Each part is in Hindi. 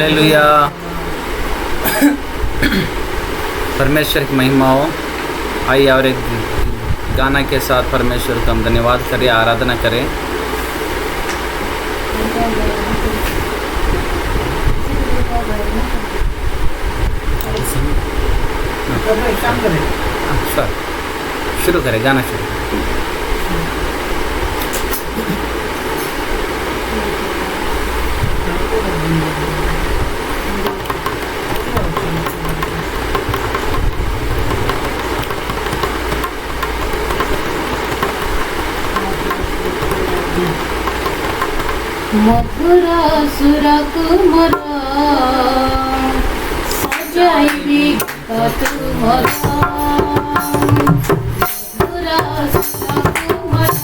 हालेलुया। परमेश्वर की महिमा हो। आइए और एक गाना के साथ परमेश्वर का हम धन्यवाद करें, आराधना करें। सर शुरू करें, गाना शुरू करें। मधुरा सुरकुमरा सजाइबी तुमरा मधुरा सुरकुमरा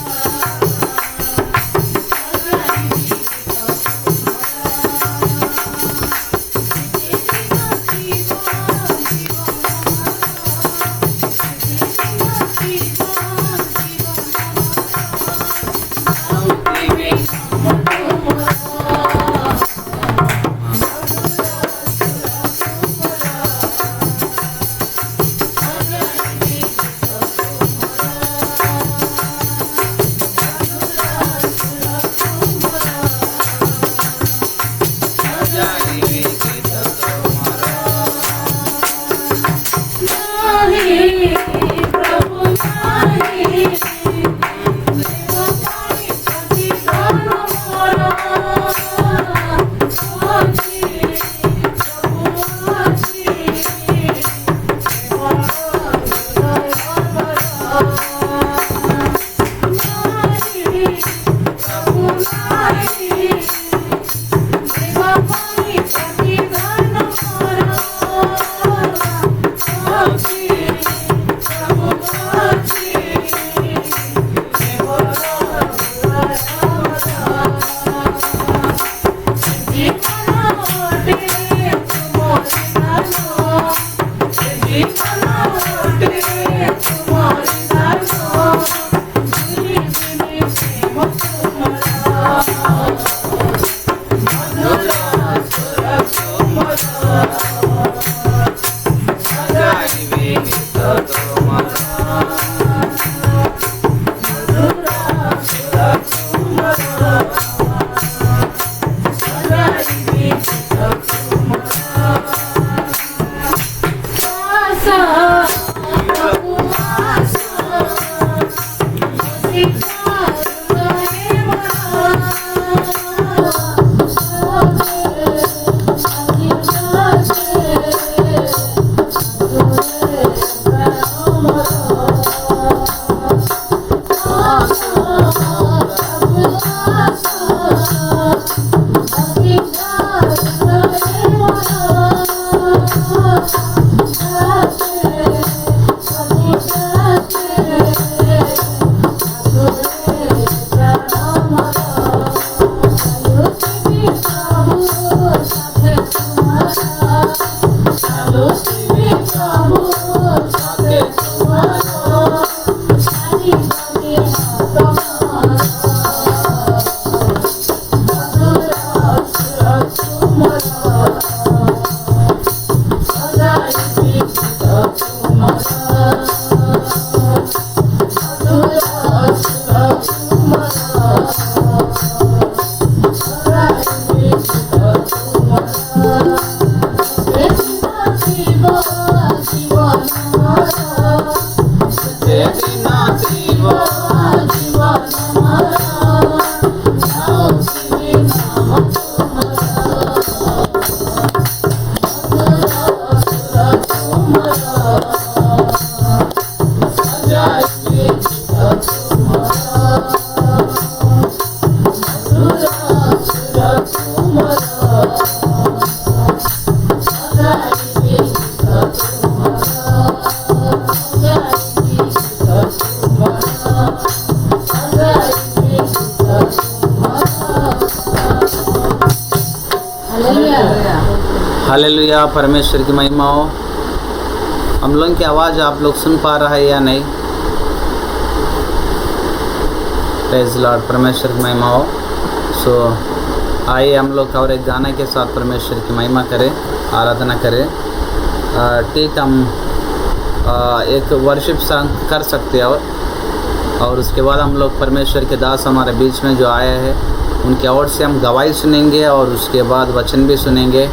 हालेलुया। परमेश्वर की महिमा हो। हम लोगों की आवाज़ आप लोग सुन पा रहा है या नहीं? प्रेज़ लॉर्ड, परमेश्वर की महिमा हो। सो आइए हम लोग और एक गाना के साथ परमेश्वर की महिमा करें, आराधना करें। ठीक, हम एक वर्शिप सॉन्ग कर सकते हैं और उसके बाद हम लोग परमेश्वर के दास हमारे बीच में जो आए हैं उनके ओर से हम गवाही सुनेंगे और उसके बाद वचन भी सुनेंगे।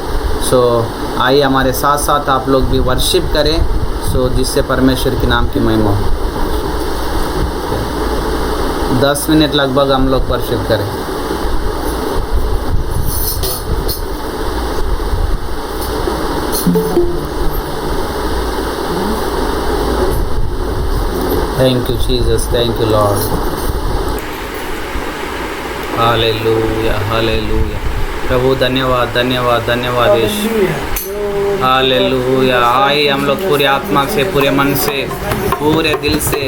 सो आइए हमारे साथ साथ आप लोग भी वर्शिप करें, सो जिससे परमेश्वर के नाम की महिमा हो। 10 मिनट लगभग हम लोग वर्शिप करें। Thank you Jesus, thank you Lord. Hallelujah, hallelujah. प्रभु धन्यवाद, धन्यवाद, धन्यवाद यीशु। हालेलुया। आइए हम लोग पूरी आत्मा से, पूरे मन से, पूरे दिल से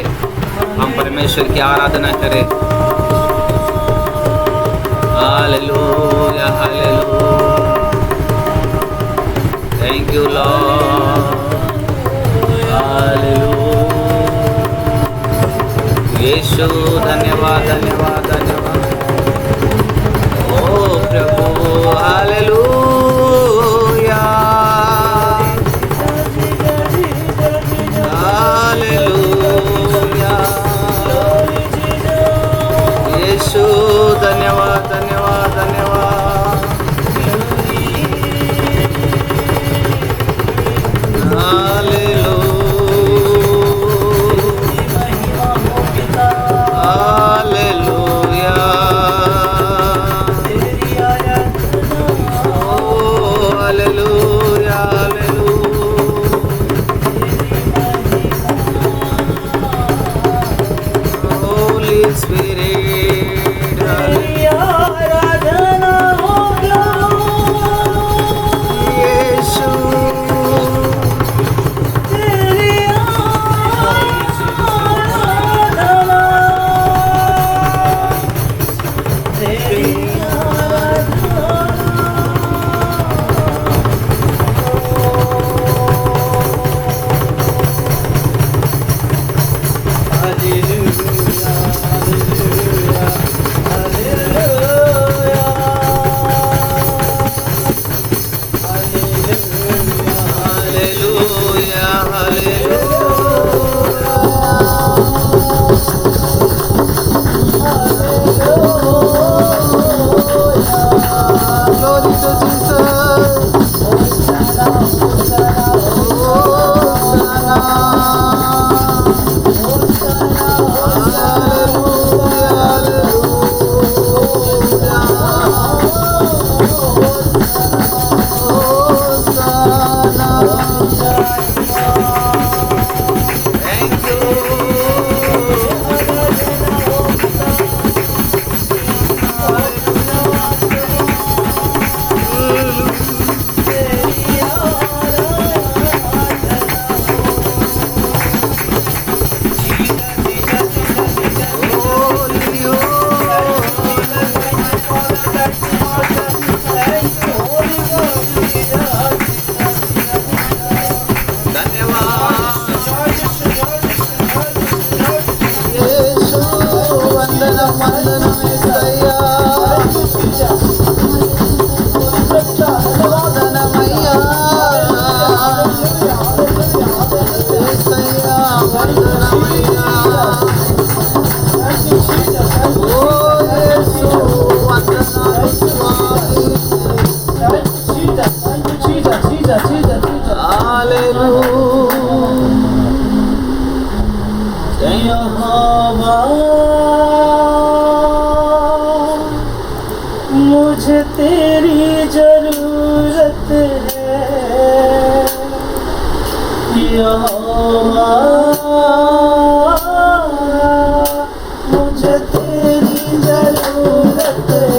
हम परमेश्वर की आराधना करें। Hallelujah, hallelujah. Thank you Lord. Hallelujah यीशु, धन्यवाद, धन्यवाद, धन्यवाद। ओ प्रभु, हालेलुया, हालेलुया यीशु, धन्यवाद, धन्यवाद, धन्यवाद। Hallelujah, hallelujah. Oh hallelujah, hallelujah. Holy spirit, आराधना हो यीशु। मुझे तेरी जरूरत है यहोवा, मुझे तेरी जरूरत है।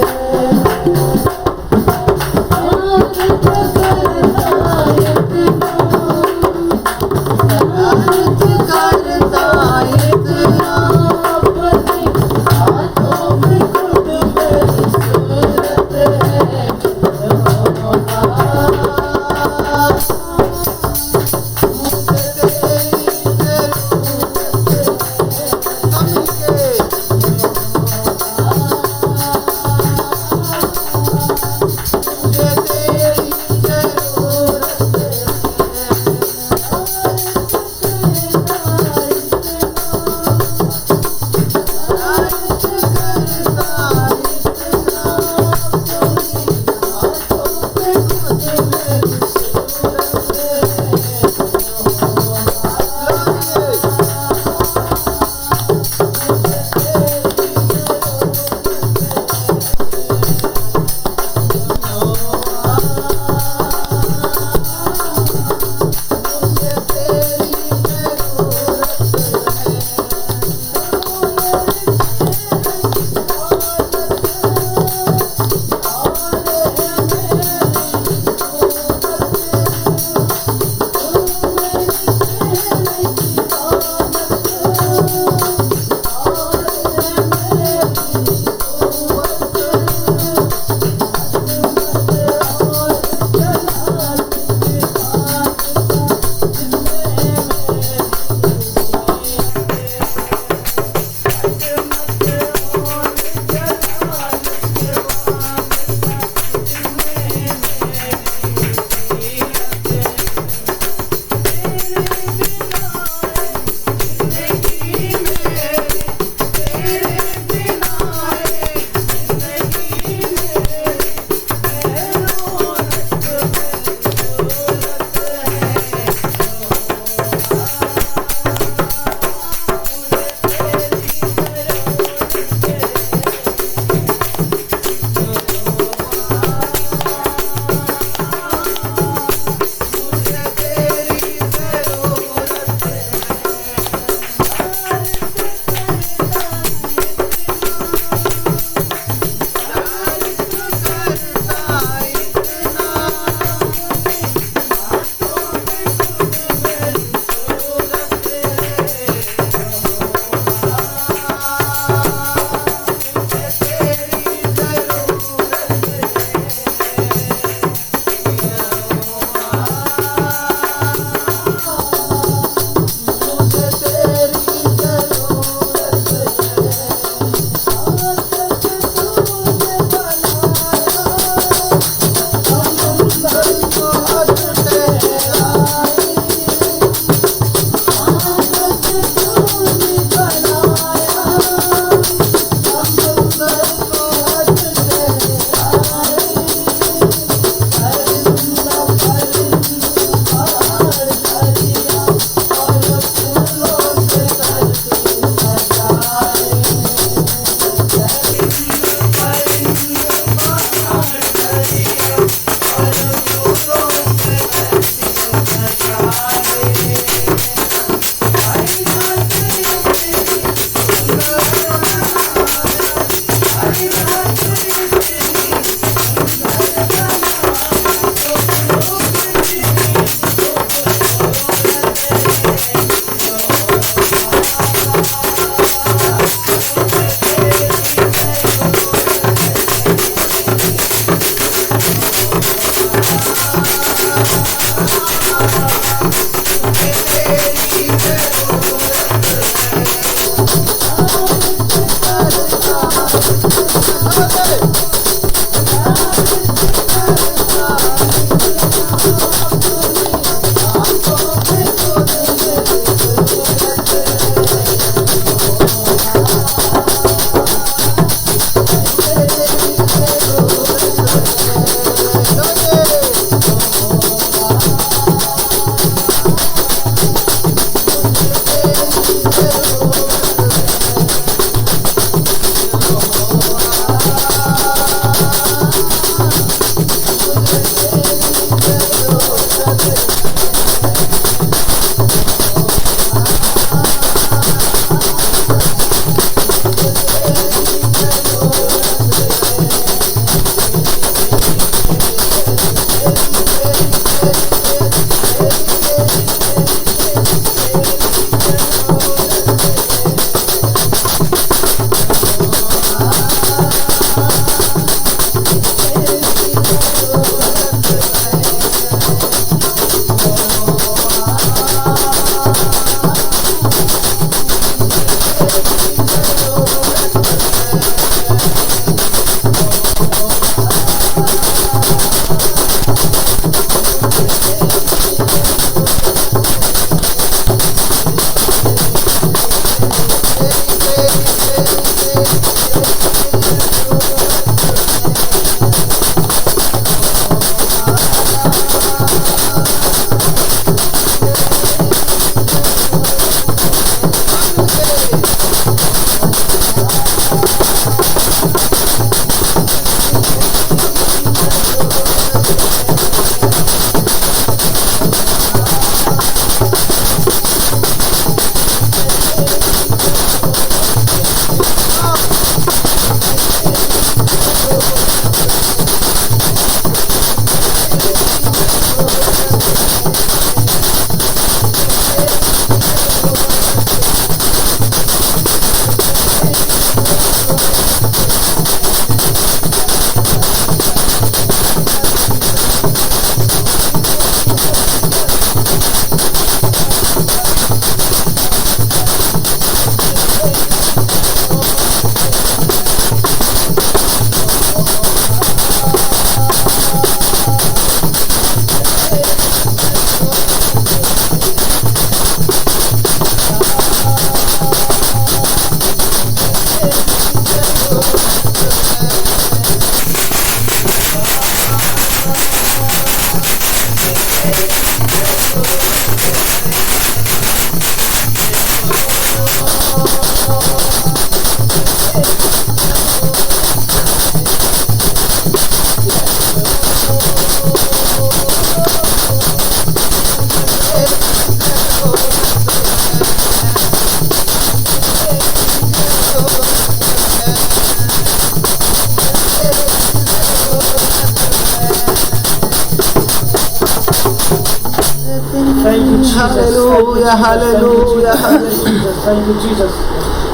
Hallelujah hallelujah hallelujah. Thank you, Jesus.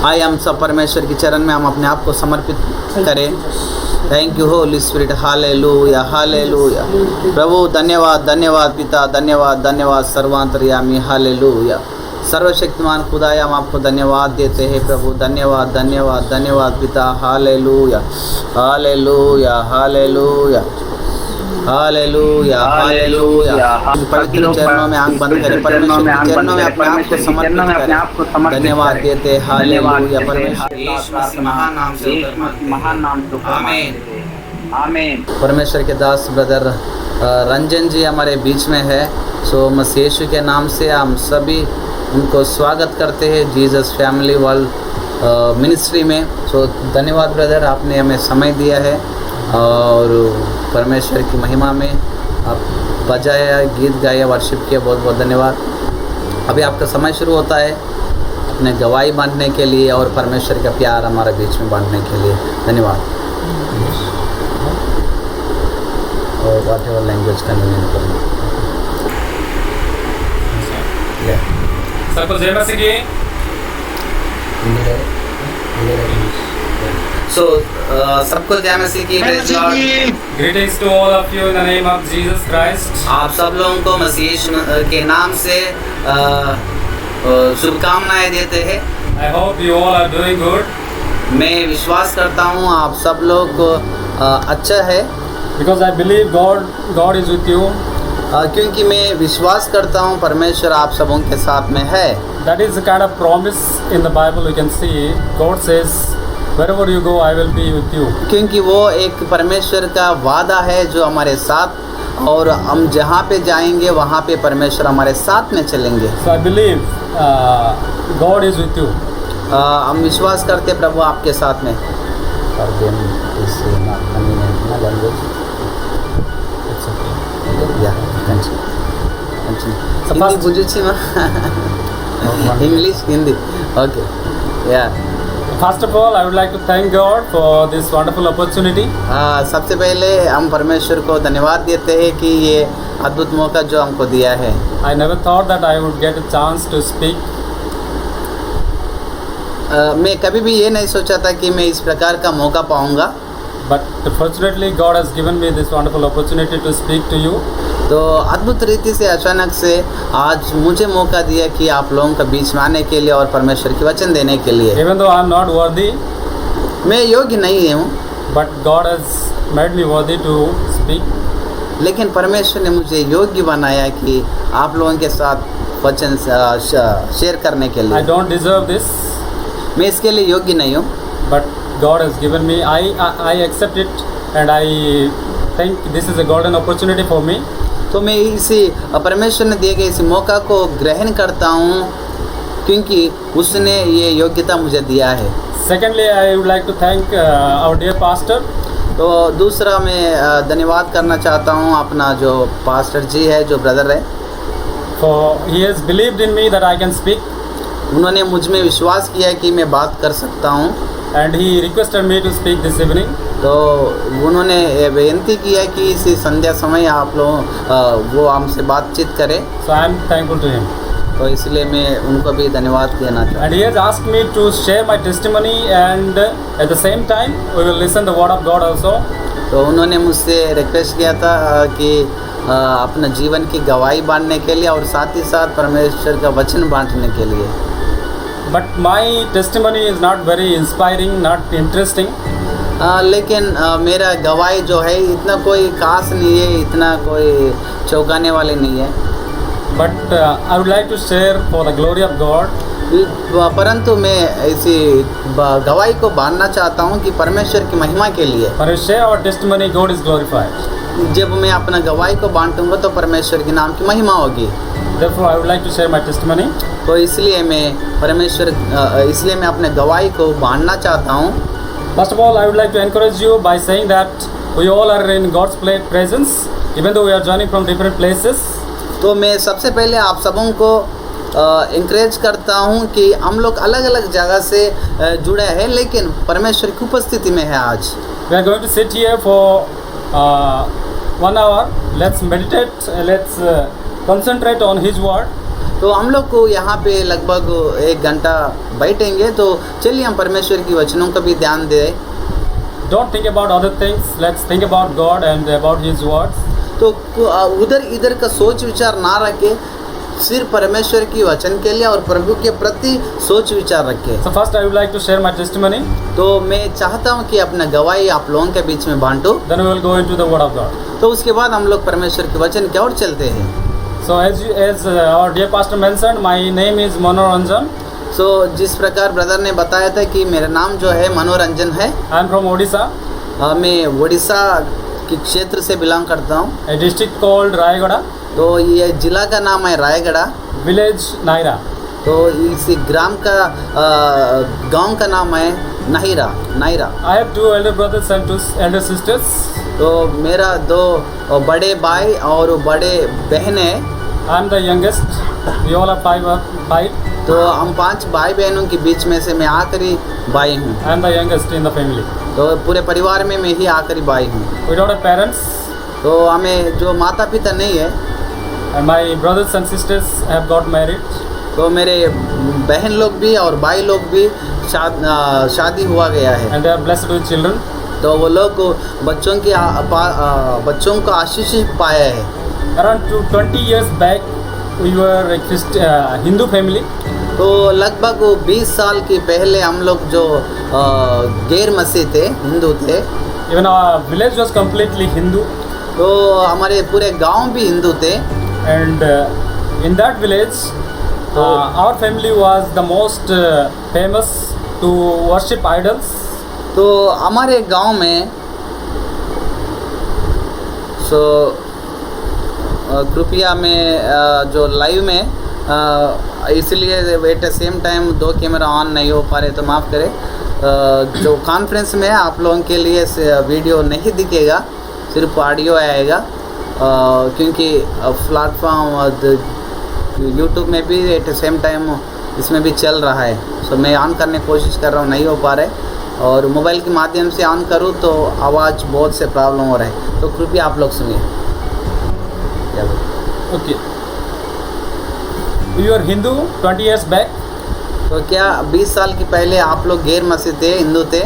आइए हम सब परमेश्वर के चरण में हम अपने आप को समर्पित करें। Thank you holy spirit. Hallelujah hallelujah. प्रभु धन्यवाद धन्यवाद पिता, धन्यवाद धन्यवाद सर्वांतर्यामी। हालेलुया। सर्वशक्तिमान खुदाया हम आपको धन्यवाद देते हैं प्रभु। धन्यवाद धन्यवाद धन्यवाद पिता। Hallelujah hallelujah hallelujah hallelujah hallelujah. पवित्र चरणों में आंख बंद करें, परमेश्वर के चरणों में अपने आप को समर्पित करें। धन्यवाद देते हैं। हालेलुया। परमेश्वर यीशु मसीह महान नाम से आमीन आमीन। परमेश्वर के दास ब्रदर रंजन जी हमारे बीच में है। सो मसीह यीशु के नाम से हम सभी उनको स्वागत करते हैं जीसस फैमिली वर्ल्ड मिनिस्ट्री में। सो धन्यवाद ब्रदर, आपने हमें समय दिया है और परमेश्वर की महिमा में आप बजाया, गीत गाया, वर्शिप किया। बहुत बहुत धन्यवाद। अभी आपका समय शुरू होता है अपने गवाही बांटने के लिए और परमेश्वर का प्यार हमारे बीच में बांटने के लिए। धन्यवाद। और व्हाट एवर लैंग्वेज कन्वीनियंट करें। सबको जय मसीह की। सो सबको जय मसीह की। Praise Lord। Greetings to all of you in the name of Jesus Christ. आप सब लोगों को मसीह यीशु के नाम से शुभकामनाएं देते हैं। I hope you all are doing good मैं विश्वास करता हूँ आप सब लोग अच्छा है, because I believe God is with you. क्योंकि मैं विश्वास करता हूँ परमेश्वर आप सबों के साथ में है। That is the kind of promise in the Bible we can see. God says, wherever you go, I will be with you. क्योंकि वो एक परमेश्वर का वादा है जो हमारे साथ, और हम जहाँ पे जाएंगे वहाँ पे परमेश्वर हमारे साथ में चलेंगे। So I believe God is with you. हम विश्वास करते प्रभु आपके साथ में। हिंदी बुझुची ना इंग्लिश हिंदी ओके या। First of all, I would like to thank God for this wonderful opportunity. सबसे पहले हम परमेश्वर को धन्यवाद देते हैं कि ये अद्भुत मौका जो हमको दिया है। I never thought that I would get a chance to speak. मैं कभी भी ये नहीं सोचा था कि मैं इस प्रकार का मौका पाऊंगा, But fortunately, God has given me this wonderful opportunity to speak to you. तो अद्भुत रीति से अचानक से आज मुझे मौका दिया कि आप लोगों के बीच में आने के लिए और परमेश्वर के वचन देने के लिए। Even though I am not worthy, मैं योग्य नहीं हूँ, but God has made me worthy to speak. लेकिन परमेश्वर ने मुझे योग्य बनाया कि आप लोगों के साथ वचन शेयर करने के I लिए। don't deserve this, मैं इसके लिए योग्य नहीं हूँ, but God has given me. I accept it, and I think this is a golden opportunity for me. तो मैं इसी परमेश्वर ने दिए गए इस मौका को ग्रहण करता हूँ क्योंकि उसने ये योग्यता मुझे दिया है। Secondly, I would like to thank our dear pastor. तो दूसरा मैं धन्यवाद करना चाहता हूँ अपना जो पास्टर जी है, जो ब्रदर है, For he has believed in me that I can speak, उन्होंने मुझ में विश्वास किया कि मैं बात कर सकता हूँ। and he requested me to speak this evening. तो उन्होंने बेनती किया कि इसी संध्या समय आप लोग वो हमसे बातचीत करें, So I am thankful to him. तो इसलिए मैं उनको भी धन्यवाद देना चाहता And he has asked me to share my testimony, and at the same time we will listen the word of God also. हूँ। तो उन्होंने मुझसे रिक्वेस्ट किया था कि अपना जीवन की गवाही बांटने के लिए और साथ ही साथ परमेश्वर का वचन बांटने के लिए। But my testimony is not very inspiring, not interesting. लेकिन मेरा गवाही जो है इतना कोई खास नहीं है, इतना कोई चौंकाने वाले नहीं है। But I would like to share for the glory of God. परंतु मैं इसी गवाही को बांधना चाहता हूँ कि परमेश्वर की महिमा के लिए। When we share our testimony, God is glorified. जब मैं अपना गवाही को बांटूंगा तो परमेश्वर के नाम की महिमा होगी। Therefore, I would like to share my testimony. तो इसलिए मैं अपने गवाही को बांटना चाहता हूँ। First of all, I would like to encourage you by saying that we all are in God's presence, even though we are joining from different places. तो मैं सबसे पहले आप सबों को इंकरेज करता हूँ कि हम लोग अलग अलग जगह से जुड़े हैं, लेकिन परमेश्वर की उपस्थिति में है। आज We are going to sit here for 1 hour. Let's meditate. Let's concentrate on His word. तो हम लोग को यहाँ पे लगभग 1 घंटा बैठेंगे, तो चलिए हम परमेश्वर की वचनों का भी ध्यान दें। Don't think about other things. Let's think about God and about His words. तो उधर इधर का सोच विचार ना रखे, सिर्फ परमेश्वर की वचन के लिए और प्रभु के प्रति सोच विचार रखे। So first, I would like to share my testimony. तो मैं चाहता हूँ कि अपना गवाही आप लोगों के बीच में बांटूं। Then we will go into the Word of God. तो उसके बाद हम लोग परमेश्वर के वचन की ओर चलते हैं। So as our dear pastor mentioned, my name is Manoranjan. सो जिस प्रकार ब्रदर ने बताया था कि मेरा नाम जो है मनोरंजन है। I am from Odisha, मैं उड़ीसा के क्षेत्र से बिलोंग करता हूँ। a district called Rayagada, तो ये जिला का नाम है रायगढ़। village Naira. तो इस ग्राम का गांव का नाम है नाहिरा नाहिरा। I have 2 elder brothers and 2 elder sisters. तो मेरा 2 बड़े भाई और बड़े बहन है। I am the youngest. We all are 5. तो हम 5 भाई बहनों के बीच में से मैं आखिरी भाई हूँ। I am the youngest in the family. तो पूरे परिवार में मैं ही आखिरी भाई हूँ। We don't have parents, तो हमें जो माता पिता नहीं है, and my brothers and sisters have got married. तो मेरे बहन लोग भी और भाई लोग भी शादी हुआ गया है। And they are blessed with children. तो वो लोग बच्चों को आशीष पाया है। Around 20 years back, we were a Hindu family. तो लगभग 20 साल के पहले हम लोग जो गैर मसीह थे, हिंदू थे। Even our village was completely Hindu. तो हमारे पूरे गांव भी हिंदू थे। And in that village, our family was the most famous to worship idols. तो हमारे गांव में कृपया में जो लाइव में इसलिए at the same time 2 camera on नहीं हो पा रहे, तो माफ़ करें। जो कॉन्फ्रेंस में आप लोगों के लिए वीडियो नहीं दिखेगा, सिर्फ ऑडियो आएगा, क्योंकि प्लेटफॉर्म यूट्यूब में भी एट द सेम टाइम इसमें भी चल रहा है। सो मैं ऑन करने की कोशिश कर रहा हूँ, नहीं हो पा रहा है, और मोबाइल के माध्यम से ऑन करूँ तो आवाज़ बहुत से प्रॉब्लम हो रहा है। तो कृपया आप लोग सुनिए। Okay. You were Hindu 20 years back. तो क्या 20 साल के पहले आप लोग गैर मसीह थे, हिंदू थे?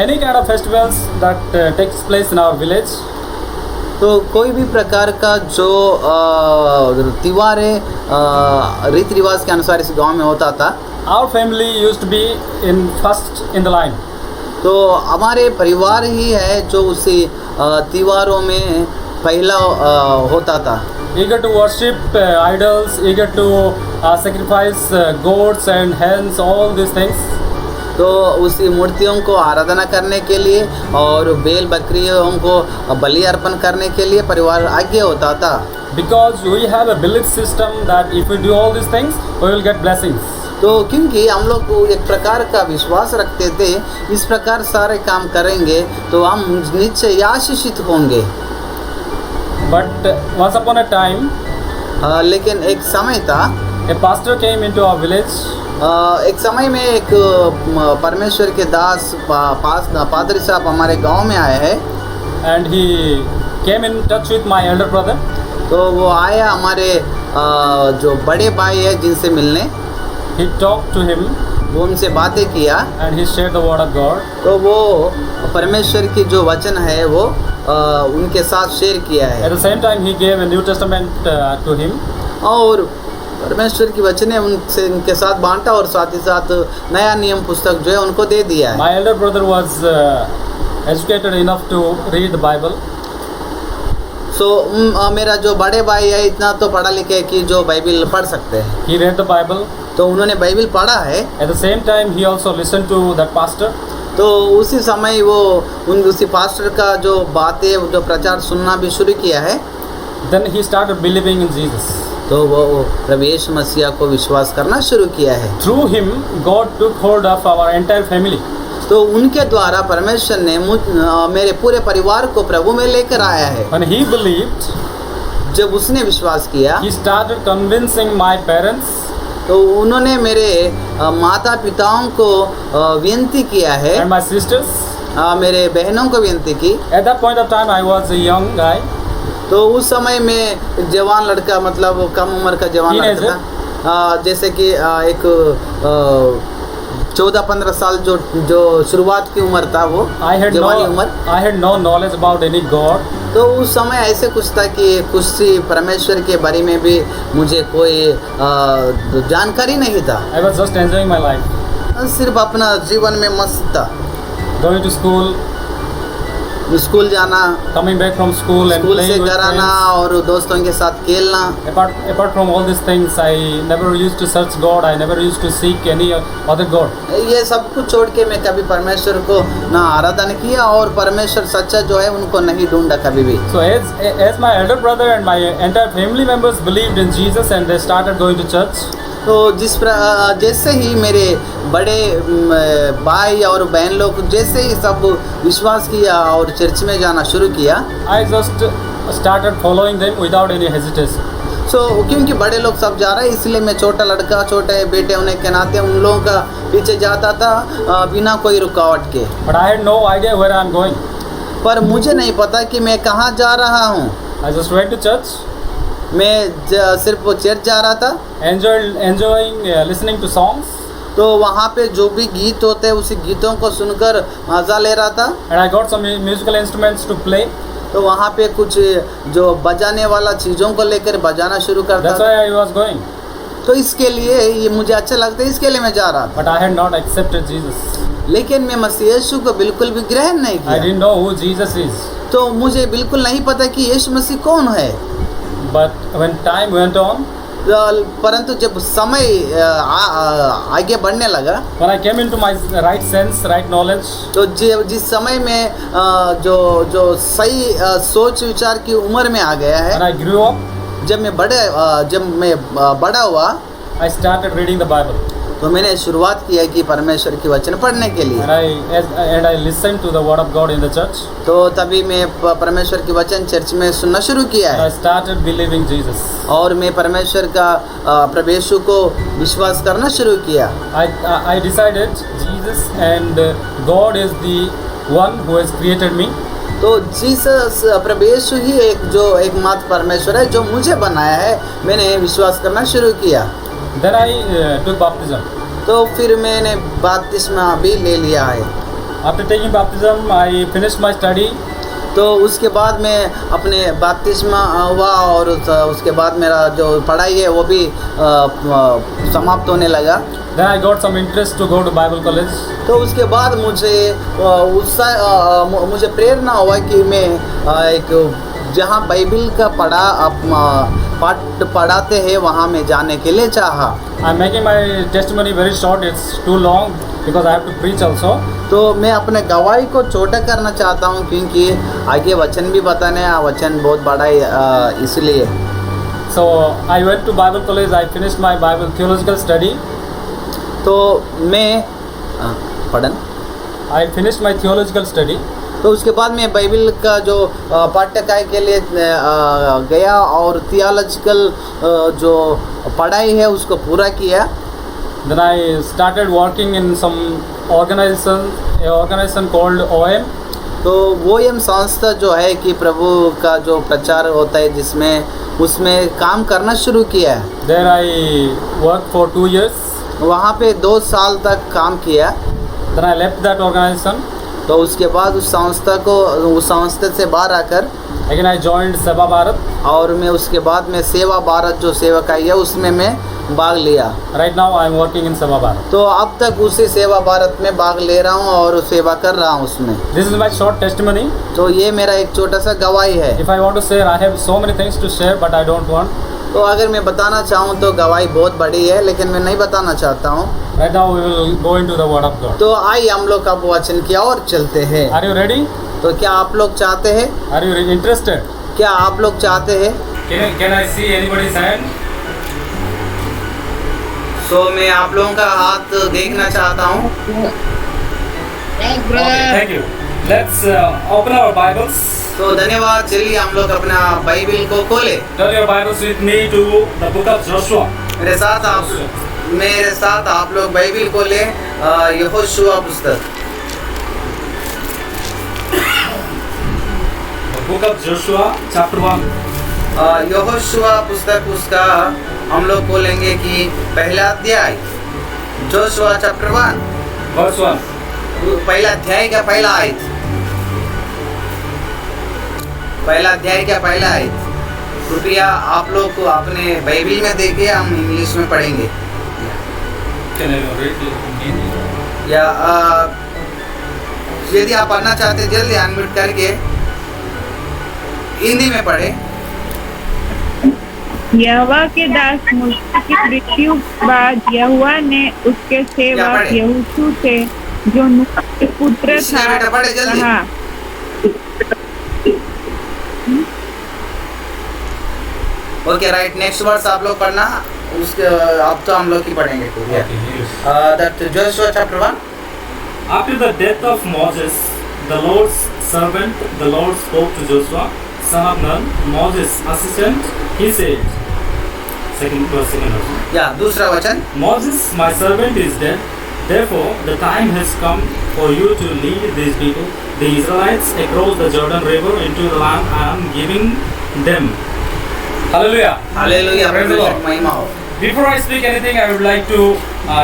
Any kind of festivals that takes place in our village, तो कोई भी प्रकार का जो त्योहार है रीति रिवाज के अनुसार इस गांव में होता था। our family used to be in first in the line. तो हमारे परिवार ही है जो उसी त्योहारों में पहला होता था। Eager to worship idols, eager to sacrifice goats and hens, all these things. तो उसी मूर्तियों को आराधना करने के लिए और बैल बकरियों को बलि अर्पण करने के लिए परिवार आगे होता था। Because we have a belief system that if we do all these things, we will get blessings. तो क्योंकि हम लोग को एक प्रकार का विश्वास रखते थे, इस प्रकार सारे काम करेंगे तो हम निश्चय आशीषित होंगे। But once upon a time, लेकिन एक समय था, a pastor came into our village. एक समय में एक परमेश्वर के दास पादरी साहब हमारे गांव में आए हैं। And he came in touch with my elder brother. तो वो आया हमारे जो बड़े भाई है जिनसे मिलने। He talked to him वो उनसे बातें किया and he shared the word of God. तो वो परमेश्वर की जो वचन है वो उनके साथ शेयर किया At है। the same time, he gave a New Testament to him. और परमेश्वर की वचने उनके साथ बांटा और साथ ही साथ नया नियम पुस्तक जो है उनको दे दिया है। My elder brother was educated enough to read the Bible. मेरा जो बड़े भाई है इतना तो पढ़ा लिखा है कि जो बाइबल पढ़ सकते हैं। He read the Bible. तो उन्होंने बाइबल पढ़ा है। At the same time, he also listened to that pastor. तो उसी समय वो उसी पास्टर का जो बातें जो प्रचार सुनना भी शुरू किया है। Then he started believing in Jesus. तो वो प्रभु यीशु मसीह को विश्वास करना शुरू किया है। Through him, God took hold of our entire family. तो उनके द्वारा परमेश्वर ने मेरे पूरे परिवार को प्रभु में लेकर आया है। When he believed, जब उसने विश्वास किया he started convincing my parents. तो उन्होंने मेरे माता पिताओं को विनती किया है। And my sisters. मेरे बहनों को विनती की। At that point of time, I was a young guy. तो उस समय में एक जवान लड़का, मतलब कम उम्र का जवान लड़का था, जैसे कि एक 14-15 साल जो शुरुआत की उम्र था, वो जवानी उम्र। I had no knowledge about any God. तो उस समय ऐसे कुछ था कि कुछ सी परमेश्वर के बारे में भी मुझे कोई जानकारी नहीं था। I was just enjoying my life. सिर्फ अपना जीवन में मस्त था। Going to school, स्कूल जाना, coming back from school and school से playing with घर आना friends. और दोस्तों के साथ खेलना। Apart from all these things, I never used to search God. I never used to seek any other God. ये सब कुछ छोड़ के मैं कभी परमेश्वर को ना आराधना किया और परमेश्वर सच्चा जो है उनको नहीं ढूंढा कभी भी। So as my elder brother and my entire family members believed in Jesus and they started going to church. तो जैसे ही मेरे बड़े भाई और बहन लोग जैसे ही सब विश्वास किया और चर्च में जाना शुरू किया, I just started following them without any hesitation. क्योंकि बड़े लोग सब जा रहे हैं इसलिए मैं छोटा लड़का, छोटे बेटे होने के नाते उन लोगों का पीछे जाता था बिना कोई रुकावट के। But I had no idea where I am going. पर मुझे नहीं पता कि मैं कहाँ जा रहा हूँ। I just went to church. मैं सिर्फ चर्च जा रहा था, enjoying listening to songs. तो वहाँ पे जो भी गीत होते हैं उसी गीतों को सुनकर मज़ा ले रहा था। And I got some musical instruments to play. तो वहाँ पे कुछ जो बजाने वाला चीज़ों को लेकर बजाना शुरू करता That's था। why I was going. तो इसके लिए ये मुझे अच्छा लगता है, इसके लिए मैं जा रहा था। But I had not accepted Jesus. लेकिन मैं मसीह यीशु को बिल्कुल भी ग्रहण नहीं I किया। didn't know who Jesus is. तो मुझे बिल्कुल नहीं पता कि यीशु मसीह कौन है। But when time went on, परंतु जब समय आगे बढ़ने लगा, when I came into my right sense, right knowledge, तो जिस समय में जो सही सोच विचार की उम्र में आ गया है, when I grew up, जब मैं बड़ा हुआ, I started reading the Bible. तो मैंने शुरुआत किया कि परमेश्वर की वचन पढ़ने के लिए। And I listened to the word of God in the church. तो तभी मैं परमेश्वर की वचन चर्च में सुनना शुरू किया And है I started believing Jesus. और मैं परमेश्वर का प्रभु यीशु को विश्वास करना शुरू किया। I decided Jesus and God is the one who has created me. तो जीसस प्रभु यीशु ही एकमात्र परमेश्वर है जो मुझे बनाया है, मैंने विश्वास करना शुरू किया। Then I took baptism. तो फिर मैंने बपतिस्मा भी ले लिया है। After taking baptism, I finished my study. तो उसके बाद मैं अपने बपतिस्मा हुआ और उसके बाद मेरा जो पढ़ाई है वो भी समाप्त होने लगा। Then I got some interest to go to Bible college. तो उसके बाद मुझे प्रेरणा हुआ कि मैं एक जहाँ बाइबिल का पाठ पढ़ाते हैं वहाँ मैं जाने के लिए चाहा। I'm making my testimony very short. It's too long because I have to preach also. तो मैं अपने गवाही को छोटा करना चाहता हूँ क्योंकि आगे वचन भी बताने हैं, वचन बहुत बड़ा है इसलिए। So I went to Bible college. I finished my Bible theological study. तो मैं I finished my theological study. तो उसके बाद मैं बाइबिल का जो पाठ्यक्रम के लिए गया और थियोलॉजिकल जो पढ़ाई है उसको पूरा किया। Then I started working in some organization called OM. तो वो एम संस्था जो है कि प्रभु का जो प्रचार होता है जिसमें उसमें काम करना शुरू किया है। There I worked for 2 years. वहाँ पे 2 साल तक काम किया। Then I left that organization. तो उसके बाद उस संस्था से बाहर आकर Again I joined Seva Bharat. और मैं उसके बाद में सेवा भारत जो सेवकाई है उसमें मैं भाग लिया। Right now I am working in Seva Bharat. तो अब तक उसी सेवा भारत में भाग ले रहा हूँ और सेवा कर रहा हूँ उसमें। This is my short testimony. तो ये मेरा एक छोटा सा गवाही है। If I want to share, I have so many things to share, but I don't want. तो अगर मैं बताना चाहूँ तो गवाही बहुत बड़ी है लेकिन मैं नहीं बताना चाहता हूँ। Right now we will go into the word of God. तो आइए हम लोग अब वचन की ओर चलते हैं। Are you ready? तो क्या आप लोग चाहते हैं? Are you interested? क्या आप लोग चाहते हैं? Can I see anybody's hand? तो मैं आप लोगों का हाथ देखना चाहता हूँ। Okay, thank you. Let's open our Bibles. तो धन्यवाद। चलिए हम लोग अपना बाइबिल को खोले। Turn your Bibles with me to the book of Joshua. मेरे साथ आप लोग बाइबिल खोले यहोशुआ पुस्तक। book of Joshua, chapter 1. Yehoshua पुस्तक उसका हम लोग बोलेंगे कि पहला अध्याय, जोशुआ चैप्टर 1, Verse 1. पहला अध्याय का पहला आयत, पहला अध्याय का पहला आयत। कृपया आप लोग को अपने बाइबल में देखिए, हम इंग्लिश में पढ़ेंगे। Can I read it in Hindi? या यदि आप पढ़ना चाहते जल्दी अनम्यूट करके हिंदी में पढ़े। यहोवा के दास मूसा की मृत्यु के बाद यहोवा ने उसके सेवक पढ़े। यहोशू से जो नून के पुत्र इसलिए था बेटा पढ़े जल्दी। कहा, ओके राइट, नेक्स्ट वर्स आप लोग पढ़ना, उसके अब तो हम लोग ही पढ़ेंगे। Okay, yes. That Joshua chapter 1। After the death of Moses, the Lord's servant, the Lord spoke to Joshua, son of Nun, Moses' assistant. He said, second verse. या दूसरा वचन, Moses, my servant, is dead. Therefore, the time has come for you to lead these people, the Israelites, across the Jordan River into the land I am giving them. Hallelujah. Hallelujah, Praise the परमेश्वर Lord. की महिमा हो। Before I speak anything, I would like to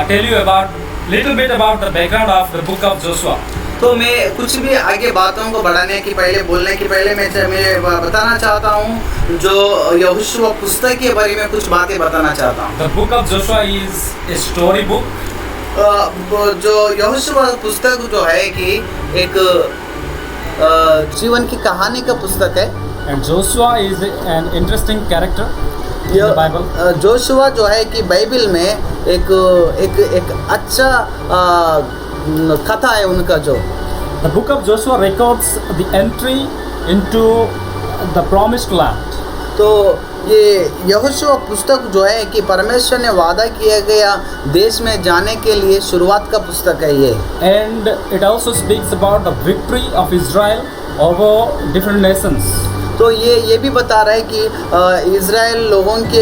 tell you about little bit about the background of the book of Joshua. तो मैं कुछ भी आगे बातों को बढ़ाने की पहले, बोलने की पहले मैं बताना चाहता हूँ जो यहोशुआ पुस्तक के बारे में कुछ बातें बताना चाहता हूँ। The book of Joshua is a story book. जो यहोशुआ पुस्तक जो है कि एक जीवन की कहानी का पुस्तक है। And Joshua is an interesting character in the Bible. Joshua जो है कि बाइबल में एक अच्छा कथा है उनका। जो The book of Joshua records the entry into the promised land. तो ये यहोशुआ पुस्तक जो है कि परमेश्वर ने वादा किया गया देश में जाने के लिए शुरुआत का पुस्तक है ये। And it also speaks about the victory of Israel over different nations. तो ये भी बता रहा है कि इज़राइल लोगों के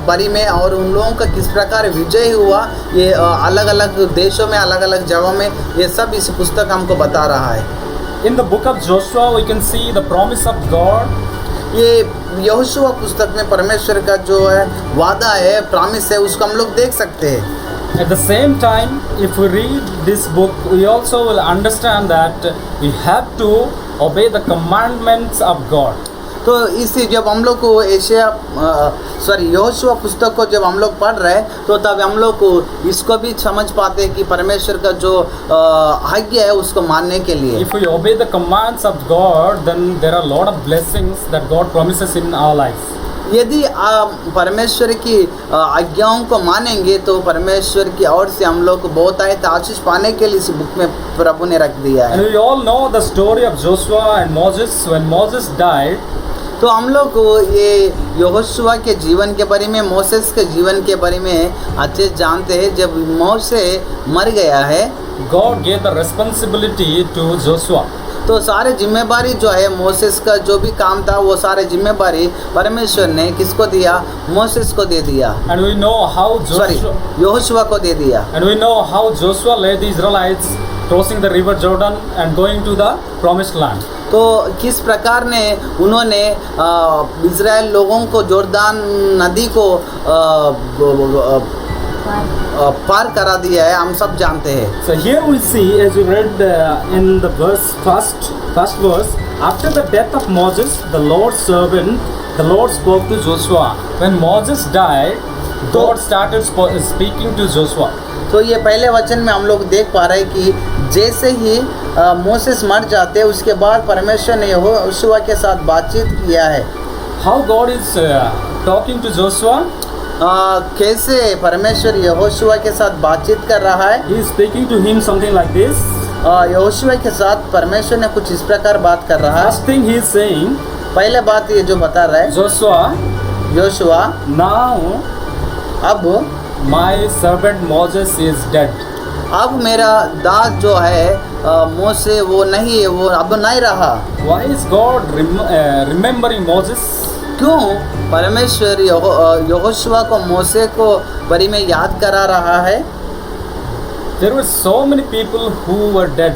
बारे में और उन लोगों का किस प्रकार विजय हुआ, ये अलग अलग देशों में, अलग अलग जगहों में, ये सब इस पुस्तक हमको बता रहा है। In the book of Joshua we can see the promise of God. ये यहोशुआ पुस्तक में परमेश्वर का जो है वादा है, प्रॉमिस है, उसको हम लोग देख सकते हैं। At the same time, if we read this book, we also will understand that we have to obey the commandments of God. तो इससे जब हम लोग को यहोशुआ पुस्तक को जब हम लोग पढ़ रहे हैं तो तब हम लोग को इसको भी समझ पाते हैं कि परमेश्वर का जो आज्ञा है उसको मानने के लिए। If we obey the commands of God, then there are a lot of blessings that God promises in our lives. यदि आप परमेश्वर की आज्ञाओं को मानेंगे तो परमेश्वर की ओर से हम लोग को बहुत आए आशीष पाने के लिए इस बुक में प्रभु ने रख दिया And है। we all know the story of Joshua and Moses. When Moses died, तो हम लोग को ये यहोशुआ के जीवन के बारे में, मोसेस के जीवन के बारे में अच्छे जानते हैं। जब मोसे मर गया है God gave the responsibility to Joshua. तो सारे जिम्मेदारी जो है मोसेस का जो भी काम था वो सारे जिम्मेदारी परमेश्वर ने किसको दिया? मोसेस को दे दिया। And we know how Joshua, Yehoshua को दे दिया। and we know how Joshua led the Israelites crossing the river Jordan and going to the promised land. तो किस प्रकार ने उन्होंने इज़राइल लोगों को जोर्दान नदी को पार करा दिया है, हम सब जानते हैं। So here we see, as we read in the first verse, after the death of Moses, the Lord's servant, the Lord spoke to Joshua. When Moses died, God started speaking to Joshua. तो ये पहले वचन में हम लोग देख पा रहे हैं कि जैसे ही मोसेस मर जाते हैं उसके बाद परमेश्वर ने यहोशुआ के साथ बातचीत किया है। How God is talking to Joshua? कैसे परमेश्वर यहोशुआ के साथ बातचीत कर रहा है? He is speaking to him something like this. Yehoshua के साथ परमेश्वर ने कुछ इस प्रकार बात कर रहा है। First thing he is saying, पहले बात ये जो बता रहा है, Joshua, यहोशुआ, now अब my servant Moses is dead. अब मेरा दास जो है मोसे वो नहीं है, वो अब नहीं रहा। Why is God remembering Moses? क्यों परमेश्वर यहोशुआ को मोसे को बारे में याद करा रहा है? There were so many people who were dead.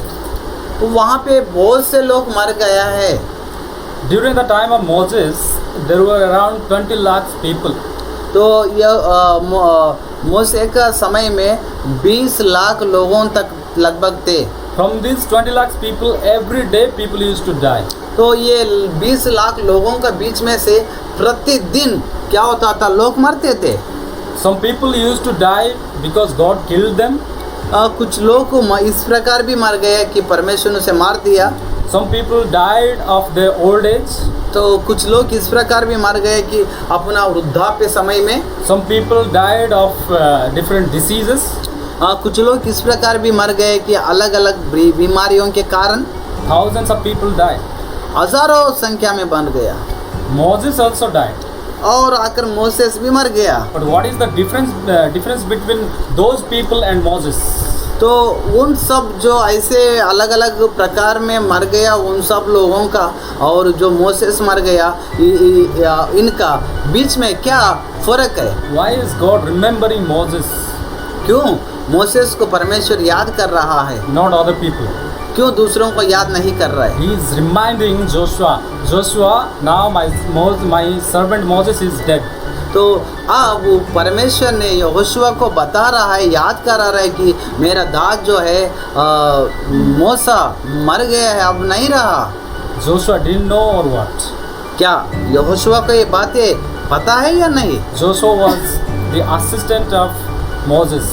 वहाँ पे बहुत से लोग मर गया है। During the time of Moses, there were around 20 lakhs people. तो यह मूसा का समय में 20 लाख लोगों तक लगभग थे। From these 20 lakhs people, every day people used to die. तो ये 20 लाख लोगों के बीच में से प्रतिदिन क्या होता था, लोग मरते थे। Some people used to die because God killed them. कुछ लोग को इस प्रकार भी मर गए कि परमेश्वर ने उसे मार दिया। Some people died of their old age. तो कुछ लोग इस प्रकार भी मर गए कि अपना वृद्धाप्य समय में। Some people died of different diseases. कुछ लोग इस प्रकार भी मर गए कि अलग अलग बीमारियों के कारण। Thousands of people died. हजारों संख्या में बन गया। Moses also died. और आकर मोसेस भी मर गया। But what is the difference between those people and Moses? तो उन सब जो ऐसे अलग अलग प्रकार में मर गया उन सब लोगों का और जो मोसेस मर गया इनका बीच में क्या फर्क है? Why is God remembering Moses, क्यों मोसेस को परमेश्वर याद कर रहा है, not other people? क्यों दूसरों को याद नहीं कर रहा है? He is reminding Joshua. Joshua, now my servant Moses is dead. तो अब परमेश्वर ने यहोशुआ को बता रहा है, याद करा रहा है कि मेरा दास जो है मूसा मर गया है, अब नहीं रहा। Joshua didn't know or what? क्या यहोशुआ को ये बातें पता है या नहीं? Joshua was the assistant of Moses.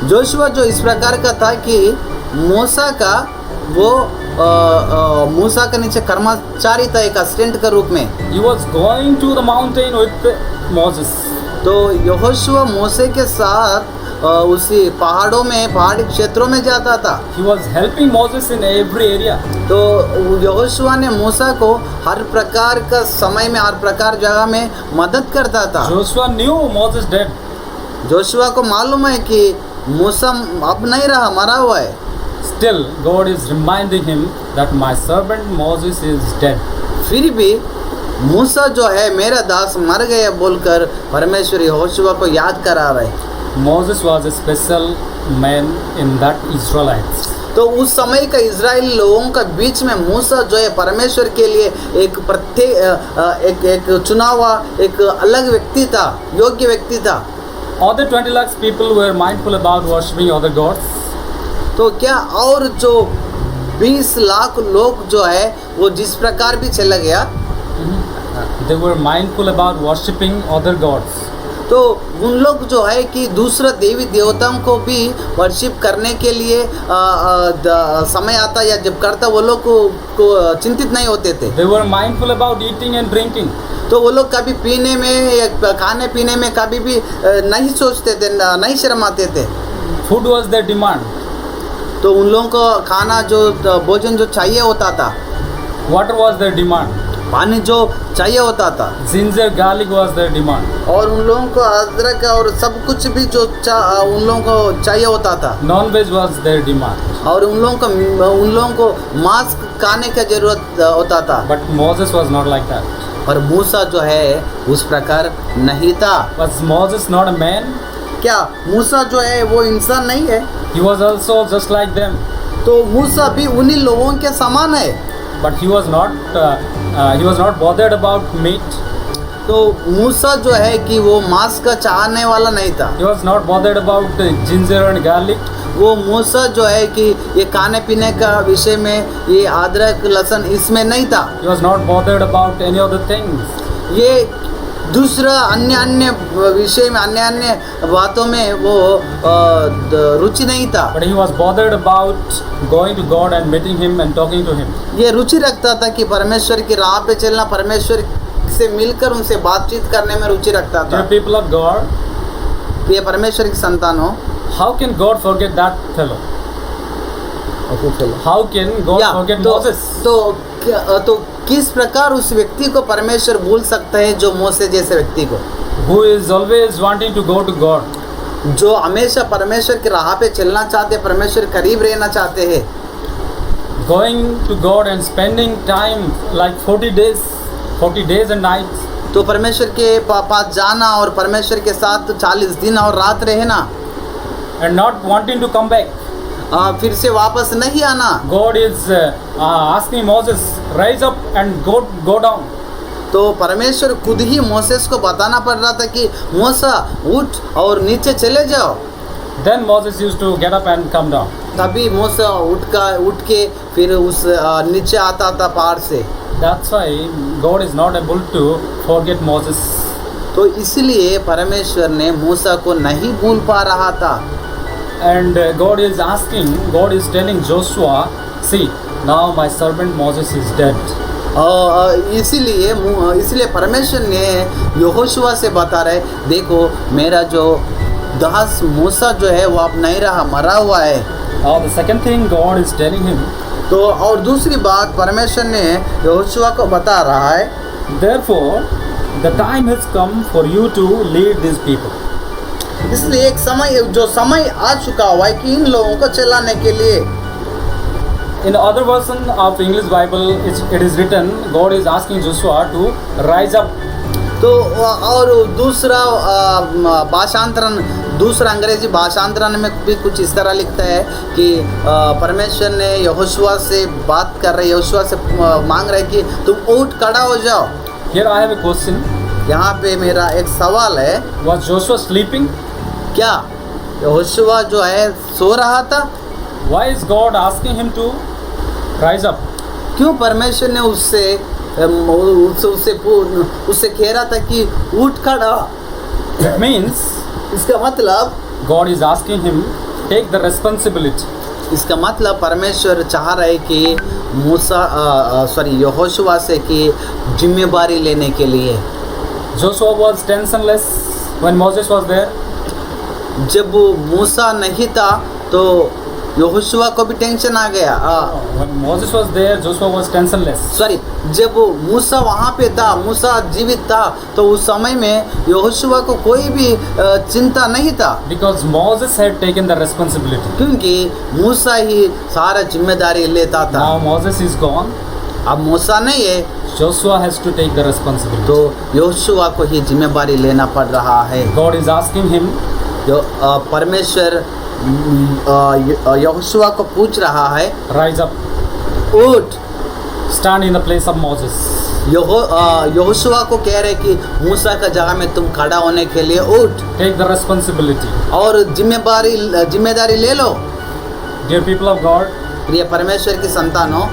Joshua जो इस प्रकार का था कि मूसा का वो मूसा के नीचे कर्मचारी था, एक असिस्टेंट के रूप में। He was going to the mountain with Moses. तो यहोशुआ मूसे के साथ उसी पहाड़ों में, पहाड़ी क्षेत्रों में जाता था। He was helping Moses in every area. तो यहोशुआ ने मूसा को हर प्रकार का समय में, हर प्रकार जगह में मदद करता था। Joshua knew Moses dead. Joshua को मालूम है कि मूसा अब नहीं रहा, मरा हुआ है। Still, God is reminding him that my servant Moses is dead. फिर भी मूसा जो है मेरा दास मर गया बोलकर परमेश्वर यहोशुआ को याद करा रहे। Moses was a special man in that Israelites. तो उस समय का इजराइल लोगों का बीच में मूसा जो है परमेश्वर के लिए एक एक चुना हुआ एक अलग व्यक्ति था, योग्य व्यक्ति था। Other 20 lakhs people were mindful about worshipping other gods. तो क्या और जो 20 लाख लोग जो है वो जिस प्रकार भी चला गया, They were mindful about worshipping other gods. तो उन लोग जो है कि दूसरे देवी देवताओं को भी वर्शिप करने के लिए समय आता या जब करता वो लोग को चिंतित नहीं होते थे। They were mindful about eating and drinking. तो वो लोग कभी पीने में या खाने पीने में कभी भी नहीं सोचते थे, नहीं शर्माते थे। Food was their demand. तो उन लोगों को खाना जो भोजन जो चाहिए होता था, Water was their demand. पानी जो चाहिए होता था, Ginger, garlic was their demand. और उन लोगों को अदरक और सब कुछ भी जो उन लोगों को चाहिए होता था। Non-veg was their demand. और उन लोगों को मांस खाने का जरूरत होता था। But Moses was not like that. और मूसा जो है उस प्रकार नहीं था। Was Moses not a man? क्या मूसा जो है वो इंसान नहीं है? He was also just like them. तो मूसा भी उन्हीं लोगों के समान है। But he was not bothered about meat. तो मूसा जो है कि वो मांस का चाहने वाला नहीं था। He was not bothered about ginger and garlic. वो मूसा जो है कि ये खाने पीने का विषय में, ये अदरक लहसुन इसमें नहीं था। He was not bothered about any other things. ये दूसरा अन्य विषय में, अन्य बातों में वो रुचि नहीं था। But he was bothered about going to God and meeting Him and talking to Him. ये रुचि रखता था कि परमेश्वर की राह पे चलना, परमेश्वर से मिलकर उनसे बातचीत करने में रुचि रखता था। Dear people of God, प्रिय परमेश्वर की संतान हो, how can God forget that fellow? How can God forget Moses? तो किस प्रकार उस व्यक्ति को परमेश्वर भूल सकता है, जो मूसा जैसे व्यक्ति को, Who is always wanting to go to God. जो हमेशा परमेश्वर की राह पे चलना चाहते हैं, परमेश्वर करीब रहना चाहते हैं। Going to God and spending time like 40 days and nights. तो परमेश्वर के पास जाना और परमेश्वर के साथ 40 दिन और रात रहना, And not wanting to come back. फिर से वापस नहीं आना। God is asking Moses, rise up and go down. तो परमेश्वर खुद ही मोसेस को बताना पड़ रहा था कि मूसा उठ और नीचे चले जाओ। Then Moses used to get up and come down. तभी मूसा उठ के फिर उस नीचे आता था पहाड़ से। That's why God is not able to forget Moses. तो इसलिए परमेश्वर ने मूसा को नहीं भूल पा रहा था। And God is telling Joshua, see, now my servant Moses is dead. इसीलिए परमेश्वर ने यहोशुआ से बता रहे, देखो मेरा जो दास मूसा जो है वो अब नहीं रहा, मरा हुआ है। The second thing God is telling him, तो और दूसरी बात परमेश्वर ने यहोशुआ को बता रहा है, therefore the time has come for you to lead these people. इसलिए एक समय आ चुका हुआ है कि इन लोगों को चलाने के लिए। In other version of English Bible, it is written, God is asking Joshua to rise up. तो और दूसरा अंग्रेजी भाषांतरण में भी कुछ इस तरह लिखता है कि परमेश्वर ने यहोशुआ से बात कर रहे, यहोशुआ से मांग रहे कि तुम उठ खड़ा हो जाओ। Here I have a question. यहाँ पे मेरा एक सवाल है, Was Joshua sleeping? क्या यहोशुआ जो है सो रहा था? Why is God asking him to rise up? क्यों परमेश्वर ने उससे घेरा था कि उठ खड़ा? It means इसका मतलब God is asking him take the responsibility. इसका मतलब परमेश्वर चाह रहे कि यहोशुआ से कि जिम्मेदारी लेने के लिए। Joshua was tensionless when Moses was there. जब मूसा नहीं था तो यहोशुआ को भी टेंशन आ गया। When Moses was there, Joshua was tensionless. जब मूसा वहाँ पे था, मूसा जीवित था, तो उस समय में यहोशुआ को कोई भी चिंता नहीं था। Because Moses had taken the responsibility. क्योंकि मूसा ही सारा जिम्मेदारी लेता था। Now Moses is gone. अब मूसा नहीं है, Joshua has to take the responsibility. तो यहोशुआ को ही जिम्मेदारी लेना पड़ रहा है। God is asking him, परमेश्वर यहोशुआ को पूछ रहा है, rise up, उठ, stand in the place of Moses. Yehoshua को कह रहे कि मूसा का जगह में तुम खड़ा होने के लिए उठ, Take the responsibility. और जिम्मेदारी ले लो। Dear people of God, प्रिय परमेश्वर की संतानों,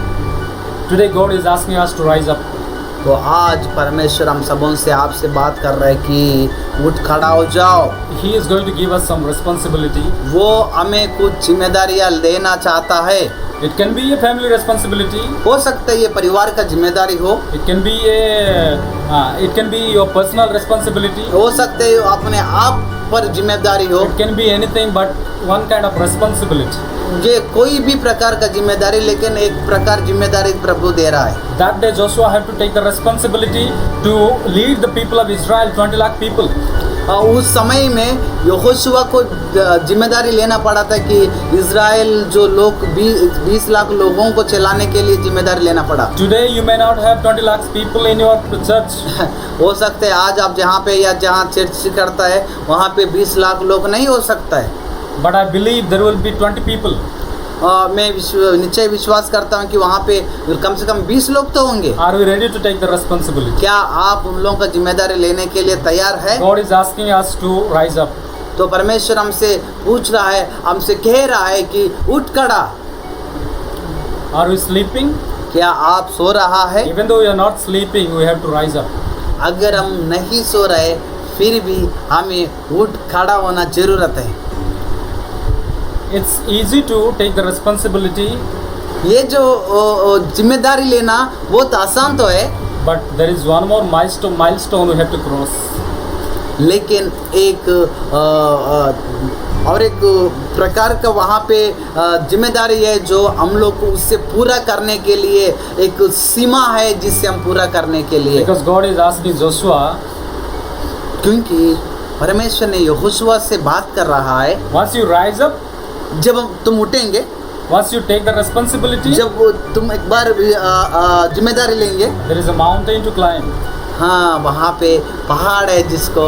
today God is asking us to rise up. तो आज परमेश्वर हम सबों से आपसे बात कर रहे हैं कि उठ खड़ा हो जाओ। He is going to give us some responsibility. वो हमें कुछ जिम्मेदारियां देना चाहता है। It can be a family responsibility. हो सकता है ये परिवार का जिम्मेदारी हो, It can be your personal responsibility. हो सकता है अपने आप पर जिम्मेदारी हो, It can be anything but one kind of responsibility. ये कोई भी प्रकार का जिम्मेदारी, लेकिन एक प्रकार जिम्मेदारी प्रभु दे रहा है। That day Joshua had to take the responsibility to lead the people of Israel, 20 lakh people. उस समय में यहोशुआ को जिम्मेदारी लेना पड़ा था कि इज़राइल जो लोग 20 लाख लोगों को चलाने के लिए जिम्मेदारी लेना पड़ा। Today you may not have 20 lakhs people in your church. हो सकता है आज आप जहाँ पे या जहाँ चर्च करता है वहाँ पे 20 लाख लोग नहीं हो सकता है। But I believe there will be 20 people. मैं निश्चय विश्वास करता हूँ कि वहाँ पे कम से कम 20 लोग तो होंगे। Are we ready to take the responsibility? क्या आप उन लोगों का जिम्मेदारी लेने के लिए तैयार है? God is asking us to rise up. तो परमेश्वर हमसे पूछ रहा है, हमसे कह रहा है कि उठ खड़ा। Are we sleeping? क्या आप सो रहा है? Even though we are not sleeping, we have to rise up. अगर हम नहीं सो रहे फिर भी हमें उठ खड़ा होना जरूरत है। It's easy to take the responsibility, ये जो जिम्मेदारी लेना बहुत आसान तो है, but there is one more milestone we have to cross. लेकिन एक और एक प्रकार का वहाँ पे जिम्मेदारी है जो हम लोग को उससे पूरा करने के लिए एक सीमा है जिससे हम पूरा करने के लिए। Because God is asking Joshua, क्योंकि परमेश्वर ने यहोशुआ से बात कर रहा है, once you rise up, जब तुम उठेंगे, once you take the responsibility, जब तुम एक बार जिम्मेदारी लेंगे, there is a mountain to climb. हाँ वहाँ पे पहाड़ है जिसको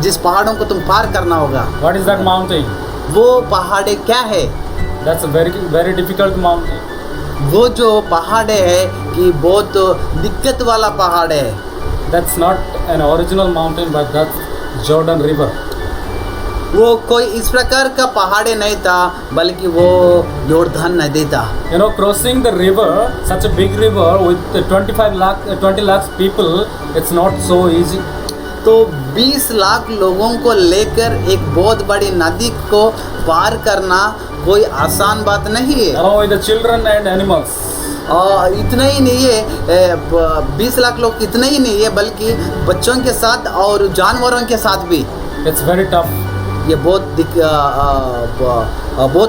जिस पहाड़ों को तुम पार करना होगा। What is that mountain? वो पहाड़ क्या है? That's a very, very difficult mountain. वो जो पहाड़ है कि बहुत दिक्कत वाला पहाड़ है, That's not an original mountain, but that's Jordan River. वो कोई इस प्रकार का पहाड़ नहीं था, बल्कि वो योर्धान नदी था। You know, crossing the river, such a big river with 20 lakhs people, it's not so easy. तो 20 लाख लोगों को लेकर एक बहुत बड़ी नदी को पार करना कोई आसान बात नहीं है। Along with the children and animals. और इतना ही नहीं है, 20 लाख लोग इतना ही नहीं है, बल्कि बच्चों के साथ और जानवरों के साथ भी। It's very tough. ये बहुत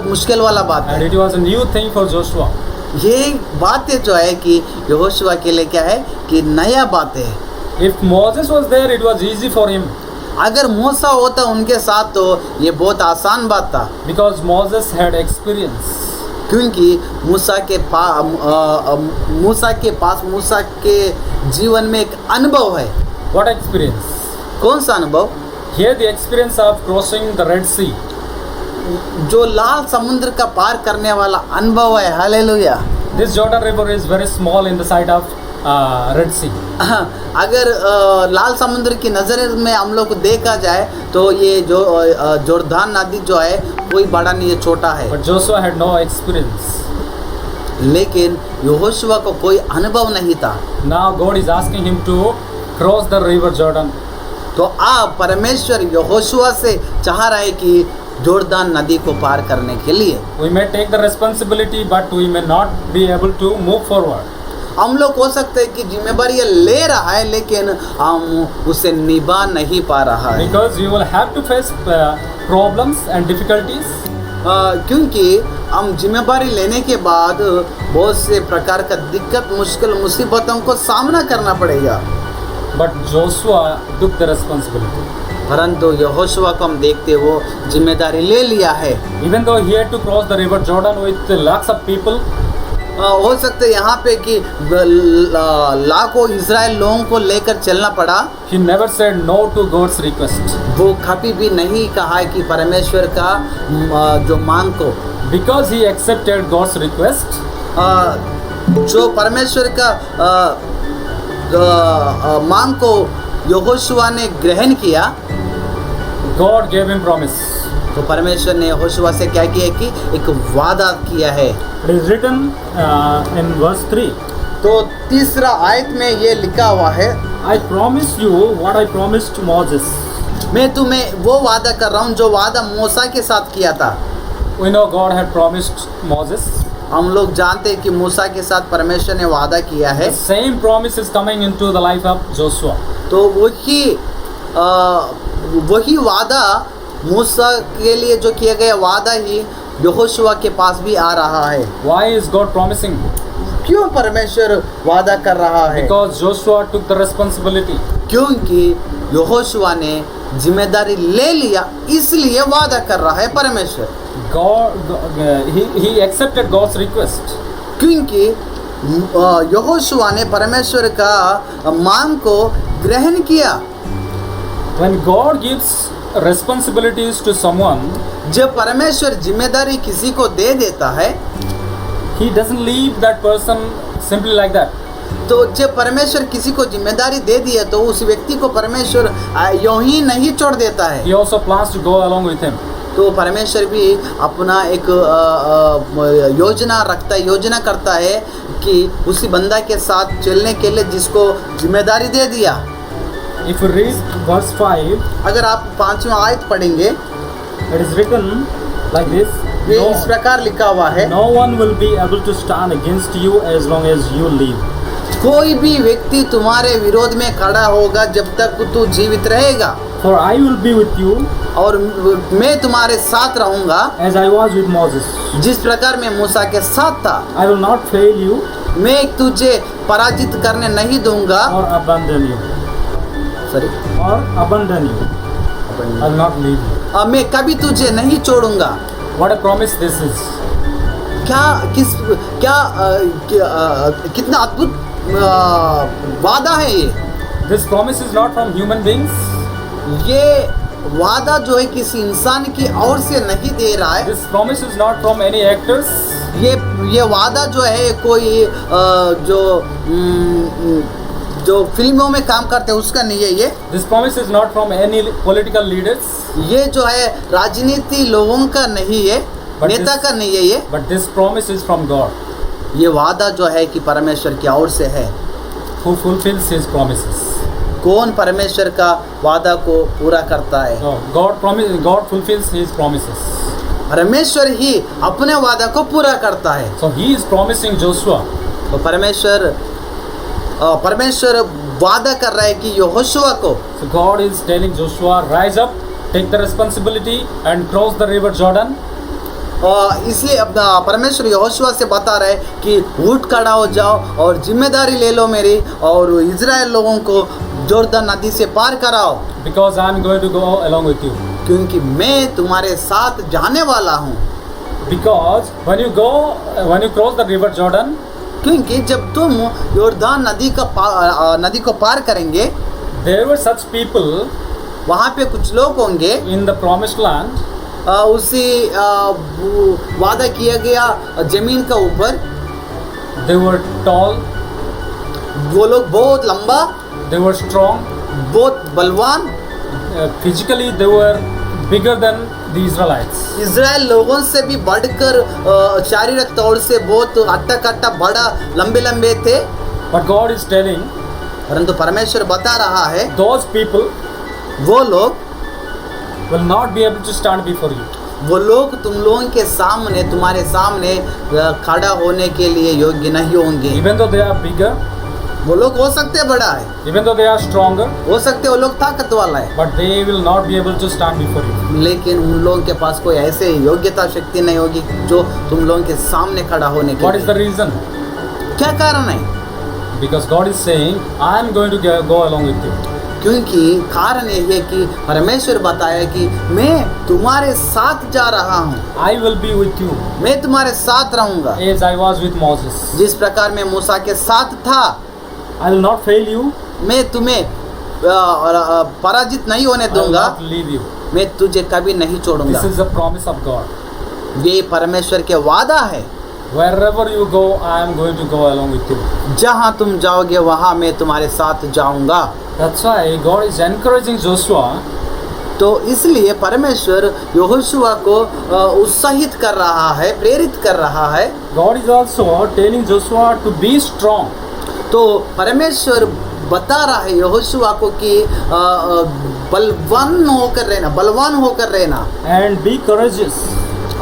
मुश्किल वाला बात And है। it was a new thing for Joshua. ये बातें जो है कि यहोशुआ के लिए क्या है कि नया बात है। If Moses was there, it was easy for him. अगर मूसा होता उनके साथ तो ये बहुत आसान बात था, Because Moses had experience. क्योंकि मूसा के जीवन में एक अनुभव है। What experience? कौन सा अनुभव? Here the experience of crossing the Red Sea. जो लाल समुद्र का पार करने वाला अनुभव है। Hallelujah. This Jordan River is very small in the sight of Red Sea. अगर लाल समुद्र की नज़र में हम लोग को देखा जाए तो ये जो जोर्दान नदी जो है कोई बड़ा नहीं है, छोटा है। But Joshua had no experience. लेकिन यहोशुआ को कोई अनुभव नहीं था। Now God is asking him to cross the river Jordan. तो आप परमेश्वर यहोशुआ से चाह रहे कि जोर्दान नदी को पार करने के लिए We may take the responsibility, but we may not be able to move forward. हम लोग हो सकते हैं कि जिम्मेदारी ये ले रहा है, लेकिन हम उसे निभा नहीं पा रहा है। Because you will have to face problems and difficulties. क्योंकि हम जिम्मेदारी लेने के बाद बहुत से प्रकार का दिक्कत, मुश्किल, मुसीबतों को सामना करना पड़ेगा। But Joshua took the responsibility. परंतु यहोशुआ को हम देखते वो जिम्मेदारी ले लिया है। Even though he had to cross the river Jordan with lakhs of people, हो सकता है यहाँ पे कि लाखों इजराइल लोगों को लेकर चलना पड़ा। he never said no to God's request. वो कभी भी नहीं कहा कि परमेश्वर का जो मांग को, Because he accepted God's request, जो परमेश्वर का मांग को यहोशुआ ने ग्रहण किया, God gave him promise. तो परमेश्वर ने यहोशुआ से क्या किया कि एक वादा किया है। It is written in verse 3. तो तीसरा आयत में ये लिखा हुआ है, I promise you what I promised to Moses. मैं तुम्हें वो वादा कर रहा हूँ जो वादा मूसा के साथ किया था। We know God had promised Moses. हम लोग जानते हैं कि मूसा के साथ परमेश्वर ने वादा किया है। The same promise is coming into the life of Joshua. तो वही वादा मूसा के लिए जो किया गया वादा ही यहोशुआ के पास भी आ रहा है। Why is God promising? क्यों परमेश्वर वादा कर रहा है? Because Joshua took the responsibility. क्योंकि यहोशुआ ने जिम्मेदारी ले लिया, इसलिए वादा कर रहा है परमेश्वर। He accepted God's request. क्योंकि यहोशुआ ने परमेश्वर का मांग को ग्रहण किया। When God gives responsibilities to someone, जब परमेश्वर जिम्मेदारी किसी को दे देता है, He doesn't leave that person simply like that. तो जब परमेश्वर किसी को जिम्मेदारी दे दी है तो उस व्यक्ति को परमेश्वर यूं ही नहीं छोड़ देता है। He also plans to go along with him. तो परमेश्वर भी अपना एक योजना रखता है, योजना करता है कि उसी बंदा के साथ चलने के लिए जिसको जिम्मेदारी दे दिया। If you read verse 5, अगर आप 5वां आयत पढ़ेंगे, it is written like this. ये इस प्रकार लिखा हुआ है, No one will be able to stand against you as long as you live. कोई भी व्यक्ति तुम्हारे विरोध में खड़ा होगा जब तक तू जीवित रहेगा, For I will be with you और मैं तुम्हारे साथ रहूंगा as I was with Moses. जिस प्रकार मैं मूसा के साथ था। I will not fail you मैं तुझे पराजित करने नहीं दूंगा, or abandon you. Sorry, Or abandon you. I will not leave you. मैं कभी तुझे नहीं छोड़ूंगा। What a promise this is. कितना अद्भुत वादा है ये। This promise is not from human beings. ये वादा जो है किसी इंसान की ओर से नहीं दे रहा है। This promise is not from any actors. ये वादा जो है कोई जो फिल्मों में काम करते हैं उसका नहीं है ये। This promise is not from any political leaders, ये जो है राजनीति लोगों का नहीं है, But नेता this- का नहीं है ये। but this promise is from God, ये वादा जो है कि परमेश्वर की ओर से है। who fulfills His promises. कौन परमेश्वर का वादा को पूरा करता है? So God fulfills His promises. परमेश्वर ही अपने वादा को पूरा करता है। So He is promising Joshua. तो परमेश्वर वादा कर रहा है कि यहोशुआ को, So God is telling Joshua, rise up, take the responsibility and cross the river Jordan. इसलिए अपना परमेश्वर यहोशुआ से बता रहा है कि उठ खड़ा हो जाओ और जिम्मेदारी ले लो मेरी, और इजराइल लोगों को जोरदान नदी से पार कराओ, Because I am going to go along with you. क्योंकि मैं तुम्हारे साथ जाने वाला हूँ। Because when you cross the river Jordan, क्योंकि जब तुम योरदान नदी को पार करेंगे, there were such people वहाँ पे कुछ लोग होंगे in the promised land. उसी वादा किया गया जमीन का ऊपर। They were tall, वो लोग बहुत लंबा, they were strong, बहुत बलवान, physically they were bigger than the Israelites. Israel लोगों से भी बढ़कर शारीरिक तौर से बहुत अट्टा कट्टा बड़ा लंबे लंबे थे। But God is telling परंतु परमेश्वर बता रहा है those people वो लोग will not be able to stand before you. वो लोग तुम लोगों के सामने, तुम्हारे सामने खड़ा होने के लिए योग्य नहीं होंगे। Even though they are bigger, वो लोग हो सकते हैं बड़ा है, even though they are stronger, हो सकते हैं वो लोग ताकत वाला है, but they will not be able to stand before you. लेकिन उन लोगों के पास कोई ऐसे योग्यता शक्ति नहीं होगी जो तुम लोगों के सामने खड़ा होने के What is the लिए। reason? क्या कारण है? Because God is saying, I am going to go along with you. क्योंकि कारण ये है कि परमेश्वर बताया कि मैं तुम्हारे साथ जा रहा हूँ, I will be with you मैं तुम्हारे साथ रहूँगा। as I was with Moses. जिस प्रकार मैं मूसा के साथ था, I will not fail you. मैं तुम्हें पराजित नहीं होने I will दूंगा, not leave you. मैं तुझे कभी नहीं This छोड़ूंगा। is the promise of God. ये परमेश्वर के वादा है। Wherever you go, I am going to go along with you. जहाँ तुम जाओगे वहाँ मैं तुम्हारे साथ जाऊंगा। That's why God is encouraging Joshua. तो इसलिए परमेश्वर यहोशुआ को उत्साहित कर रहा है, प्रेरित कर रहा है। God is also telling Joshua to be strong. तो परमेश्वर बता रहा है यहोशुआ को कि बलवान होकर रहना And be courageous.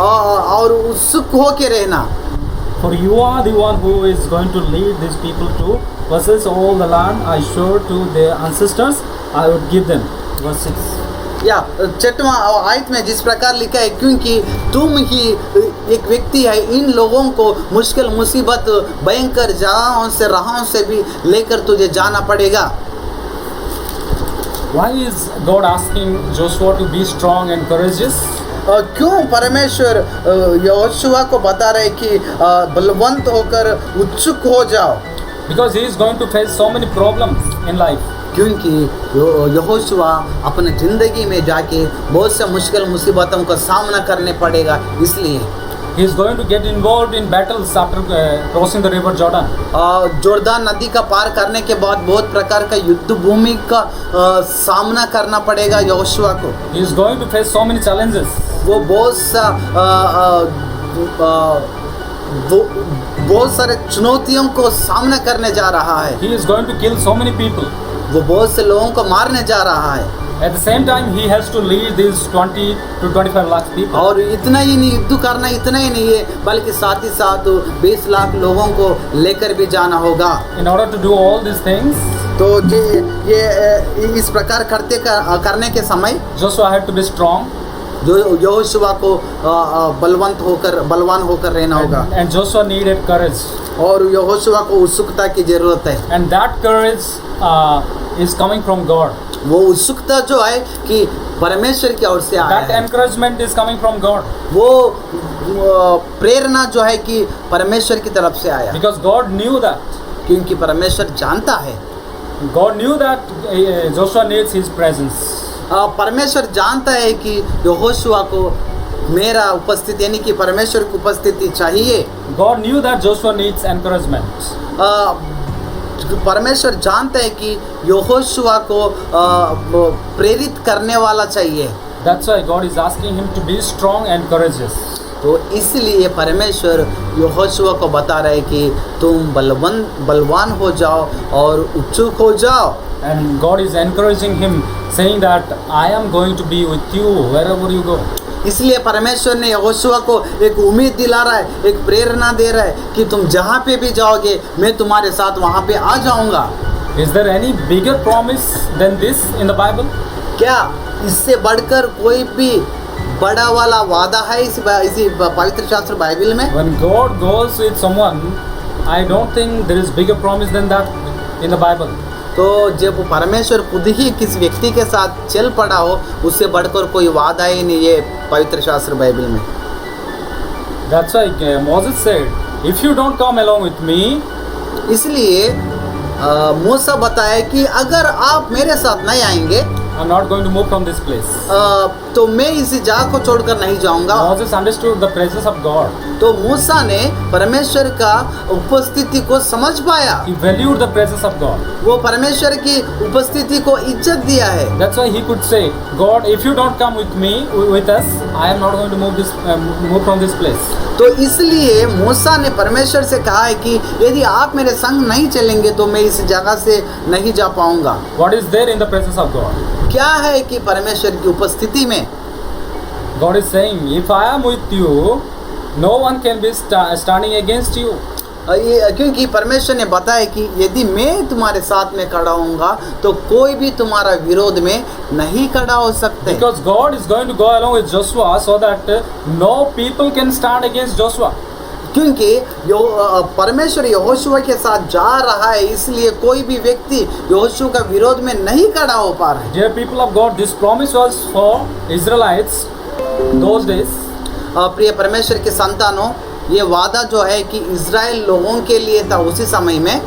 और उत्सुक होकर रहना। For you are the one who is going to lead these people to possess all the land I showed to their ancestors. I would give them. Verse 6. या 6वां आयत में जिस प्रकार लिखा है, क्योंकि तुम ही एक व्यक्ति है, इन लोगों को मुश्किल मुसीबत भयंकर राहों से भी लेकर तुझे जाना पड़ेगा। Why is God asking Joshua to be strong and courageous? क्यों परमेश्वर यहोशुआ को बता रहे कि बलवंत होकर उत्सुक हो जाओ? Because he is going to face so many problems in life. क्योंकि यहोशुआ अपने ज़िंदगी में जाके बहुत से मुश्किल मुसीबतों का सामना करने पड़ेगा, इसलिए He is going to get involved in battles after crossing the river Jordan. जोरदान नदी का पार करने के बाद बहुत प्रकार का युद्ध भूमि का सामना करना पड़ेगा यहोशुआ को। He is going to face so many challenges. वो बहुत सारे चुनौतियों को सामना करने जा रहा है। He is going to kill so many people. वो बहुत से लोगों को मारने जा रहा है। At the same time, he has to lead these 20 to 25 lakh people. और इतना ही नहीं, युद्ध करना इतना ही नहीं है, बल्कि साथ ही साथ 20 लाख लोगों को लेकर भी जाना होगा। In order to do all these things, तो ये इस प्रकार करने के समय Joshua had to be strong. जो यहोशुआ को बलवान होकर रहना होगा। And Joshua needed courage. और यहोशुआ को उत्सुकता की जरूरत है। And that courage is coming from God. वो उत्सुकता जो है कि परमेश्वर की ओर से आया That है। encouragement is coming from God. वो प्रेरणा जो है कि परमेश्वर की तरफ से आया, Because God knew that. क्योंकि परमेश्वर जानता है, God knew that Joshua needs his presence. परमेश्वर जानता है कि यहोशुआ को मेरा उपस्थिति यानी कि परमेश्वर की उपस्थिति चाहिए। God knew that Joshua needs encouragement. परमेश्वर जानते हैं कि यहोशुआ को प्रेरित करने वाला चाहिए। That's why God is asking him to be strong and courageous. तो इसलिए परमेश्वर यहोशुआ को बता रहे कि तुम बलवान हो जाओ और उत्सुक हो जाओ। And God is encouraging him, saying that I am going to be with you wherever you go. इसलिए परमेश्वर ने यहोशुआ को एक उम्मीद दिला रहा है, एक प्रेरणा दे रहा है कि तुम जहाँ पे भी जाओगे मैं तुम्हारे साथ वहाँ पे आ जाऊँगा। Is there any bigger promise than this in the Bible? क्या इससे बढ़कर कोई भी बड़ा वाला वादा है इसी पवित्र शास्त्र बाइबल में? When God goes with someone, I don't think there is bigger promise than that in the Bible. तो जब परमेश्वर खुद ही किस व्यक्ति के साथ चल पड़ा हो, उससे बढ़कर कोई वादा ही नहीं है पवित्र शास्त्र बाइबल में। That's why Moses said, if you don't come along with me, इसलिए मूसा बताया कि अगर आप मेरे साथ नहीं आएंगे I'm not going to move from this place. तो मैं इसी जगह को छोड़कर नहीं जाऊंगा। Moses understood the presence of God. तो मूसा ने परमेश्वर का उपस्थिति को समझ पाया। He valued the presence of God. वो परमेश्वर की उपस्थिति को इज्जत दिया है। That's why he could say, God, if you don't come with me, with us, I am not going to move from this place. तो इसलिए मूसा ने परमेश्वर से कहा है कि यदि आप मेरे संग नहीं चलेंगे तो मैं इस जगह से नहीं जा पाऊंगा। What is there in the presence of God? क्या है कि परमेश्वर की उपस्थिति में God is saying, if I am with you, no one can be standing against you. क्योंकि परमेश्वर ने बताया कि यदि मैं तुम्हारे साथ में खड़ा होऊंगा तो कोई भी तुम्हारा विरोध में नहीं खड़ा हो सकते। Because God is going to go along with Joshua so that no people can stand against Joshua. क्योंकि परमेश्वर यहोशुआ के साथ जा रहा है, इसलिए कोई भी व्यक्ति यहोशुआ का विरोध में नहीं खड़ा हो पा रहा है। Dear people of God, this promise was for Israelites those days. प्रिय परमेश्वर के संतानों, ये वादा जो है कि इज़राइल लोगों के लिए था उसी समय में।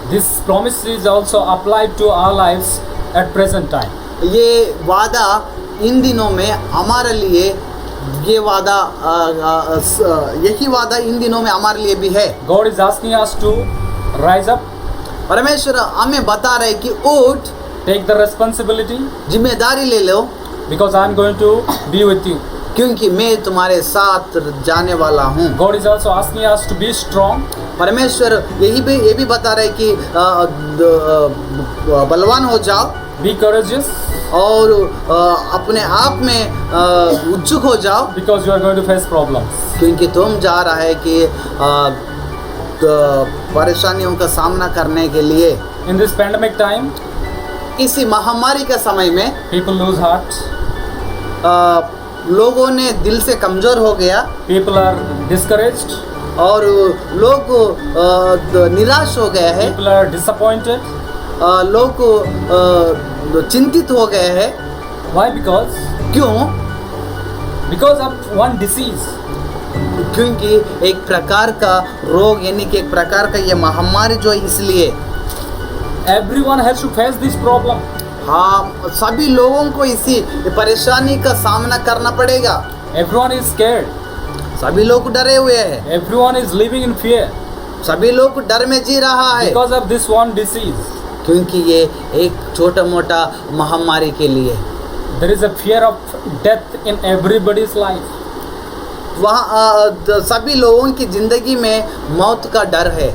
This promise is also applied to our lives at present time. ये वादा इन दिनों में हमारे लिए ये वादा यही वादा इन दिनों में हमारे लिए भी है। God is asking us to rise up, परमेश्वर हमें बता रहे कि उठ, take the responsibility, जिम्मेदारी ले लो, because I am going to be with you. क्योंकि मैं तुम्हारे साथ जाने वाला हूँ। God is also asking us to be strong. परमेश्वर ये भी बता रहे कि बलवान हो जाओ, Be courageous, और अपने आप में उत्सुक हो जाओ, because you are going to face problems. क्योंकि तुम जा रहा है कि परेशानियों का सामना करने के लिए। In this pandemic time, इसी महामारी के समय में people lose heart, लोगों ने दिल से कमज़ोर हो गया, people are discouraged, और लोग निराश हो गए हैं, people are disappointed. लोग चिंतित हो गए हैं। Why? Because क्यों? of one disease. क्योंकि एक प्रकार का रोग यानी कि एक प्रकार का ये महामारी जो है, इसलिए Everyone has to face this problem. हाँ, सभी लोगों को इसी परेशानी का सामना करना पड़ेगा। Everyone is scared. सभी लोग डरे हुए हैं, Everyone is living in fear सभी लोग डर में जी रहा है, because of this one disease. क्योंकि ये एक छोटा मोटा महामारी के लिए There is a fear of death in everybody's life. वहाँ सभी लोगों की जिंदगी में मौत का डर है।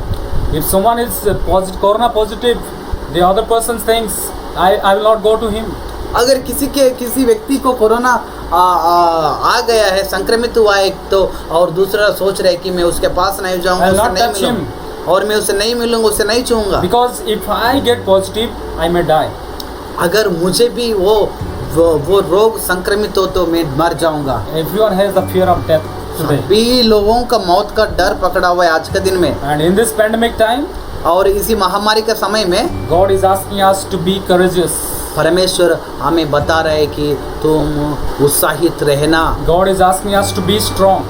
If someone is corona positive, the other person thinks, I will not go to him. अगर किसी व्यक्ति को कोरोना आ गया है, संक्रमित हुआ है, तो और दूसरा सोच रहा है कि मैं उसके पास नहीं जाऊंगा, I'll उससे not नहीं touch मिलूंगा, और मैं उससे नहीं मिलूंगा, उससे नहीं छूऊंगा। Because if I get positive, I may die. अगर मुझे भी वो रोग संक्रमित हो तो मैं मर जाऊंगा। Everyone has the fear of death today. सभी लोगों का मौत का डर पकड़ा हुआ है आज के दिन में। And in this pandemic time, और इसी महामारी के समय में God is asking us to be courageous. परमेश्वर हमें बता रहे कि तुम उत्साहित रहना। God is asking us to be strong.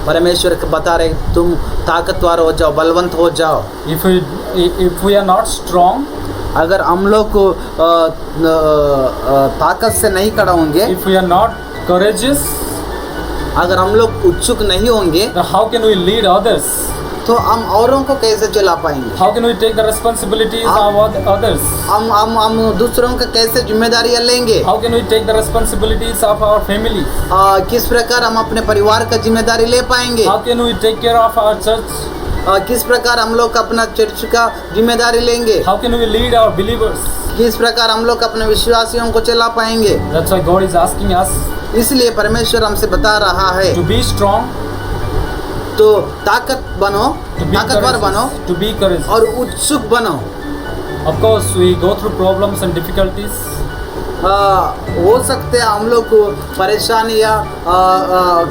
परमेश्वर बता रहे तुम ताकतवर हो जाओ, बलवंत हो जाओ। If we are not strong, अगर हम लोग को ताकत से नहीं खड़ा होंगे, if we are not courageous, अगर हम लोग उत्सुक नहीं होंगे then how can we lead others? तो हम औरों को कैसे चला पाएंगे? How can we take the responsibilities of others? हम दूसरों का कैसे जिम्मेदारियां लेंगे? How can we take the responsibilities of our family? किस प्रकार हम अपने परिवार का जिम्मेदारी ले पाएंगे? How can we take care of our church? किस प्रकार हम लोग अपना चर्च का जिम्मेदारी लेंगे? How can we lead our believers? किस प्रकार हम लोग अपने विश्वासियों को चला पाएंगे? That's why God is asking us इसलिए परमेश्वर हमसे बता रहा है to be strong, तो ताकत बनो, to be ताकतवर बनो courageous, to be courageous. और उत्सुक बनो। Of course, we go through problems and difficulties. हो सकते हैं हम लोग को परेशानी या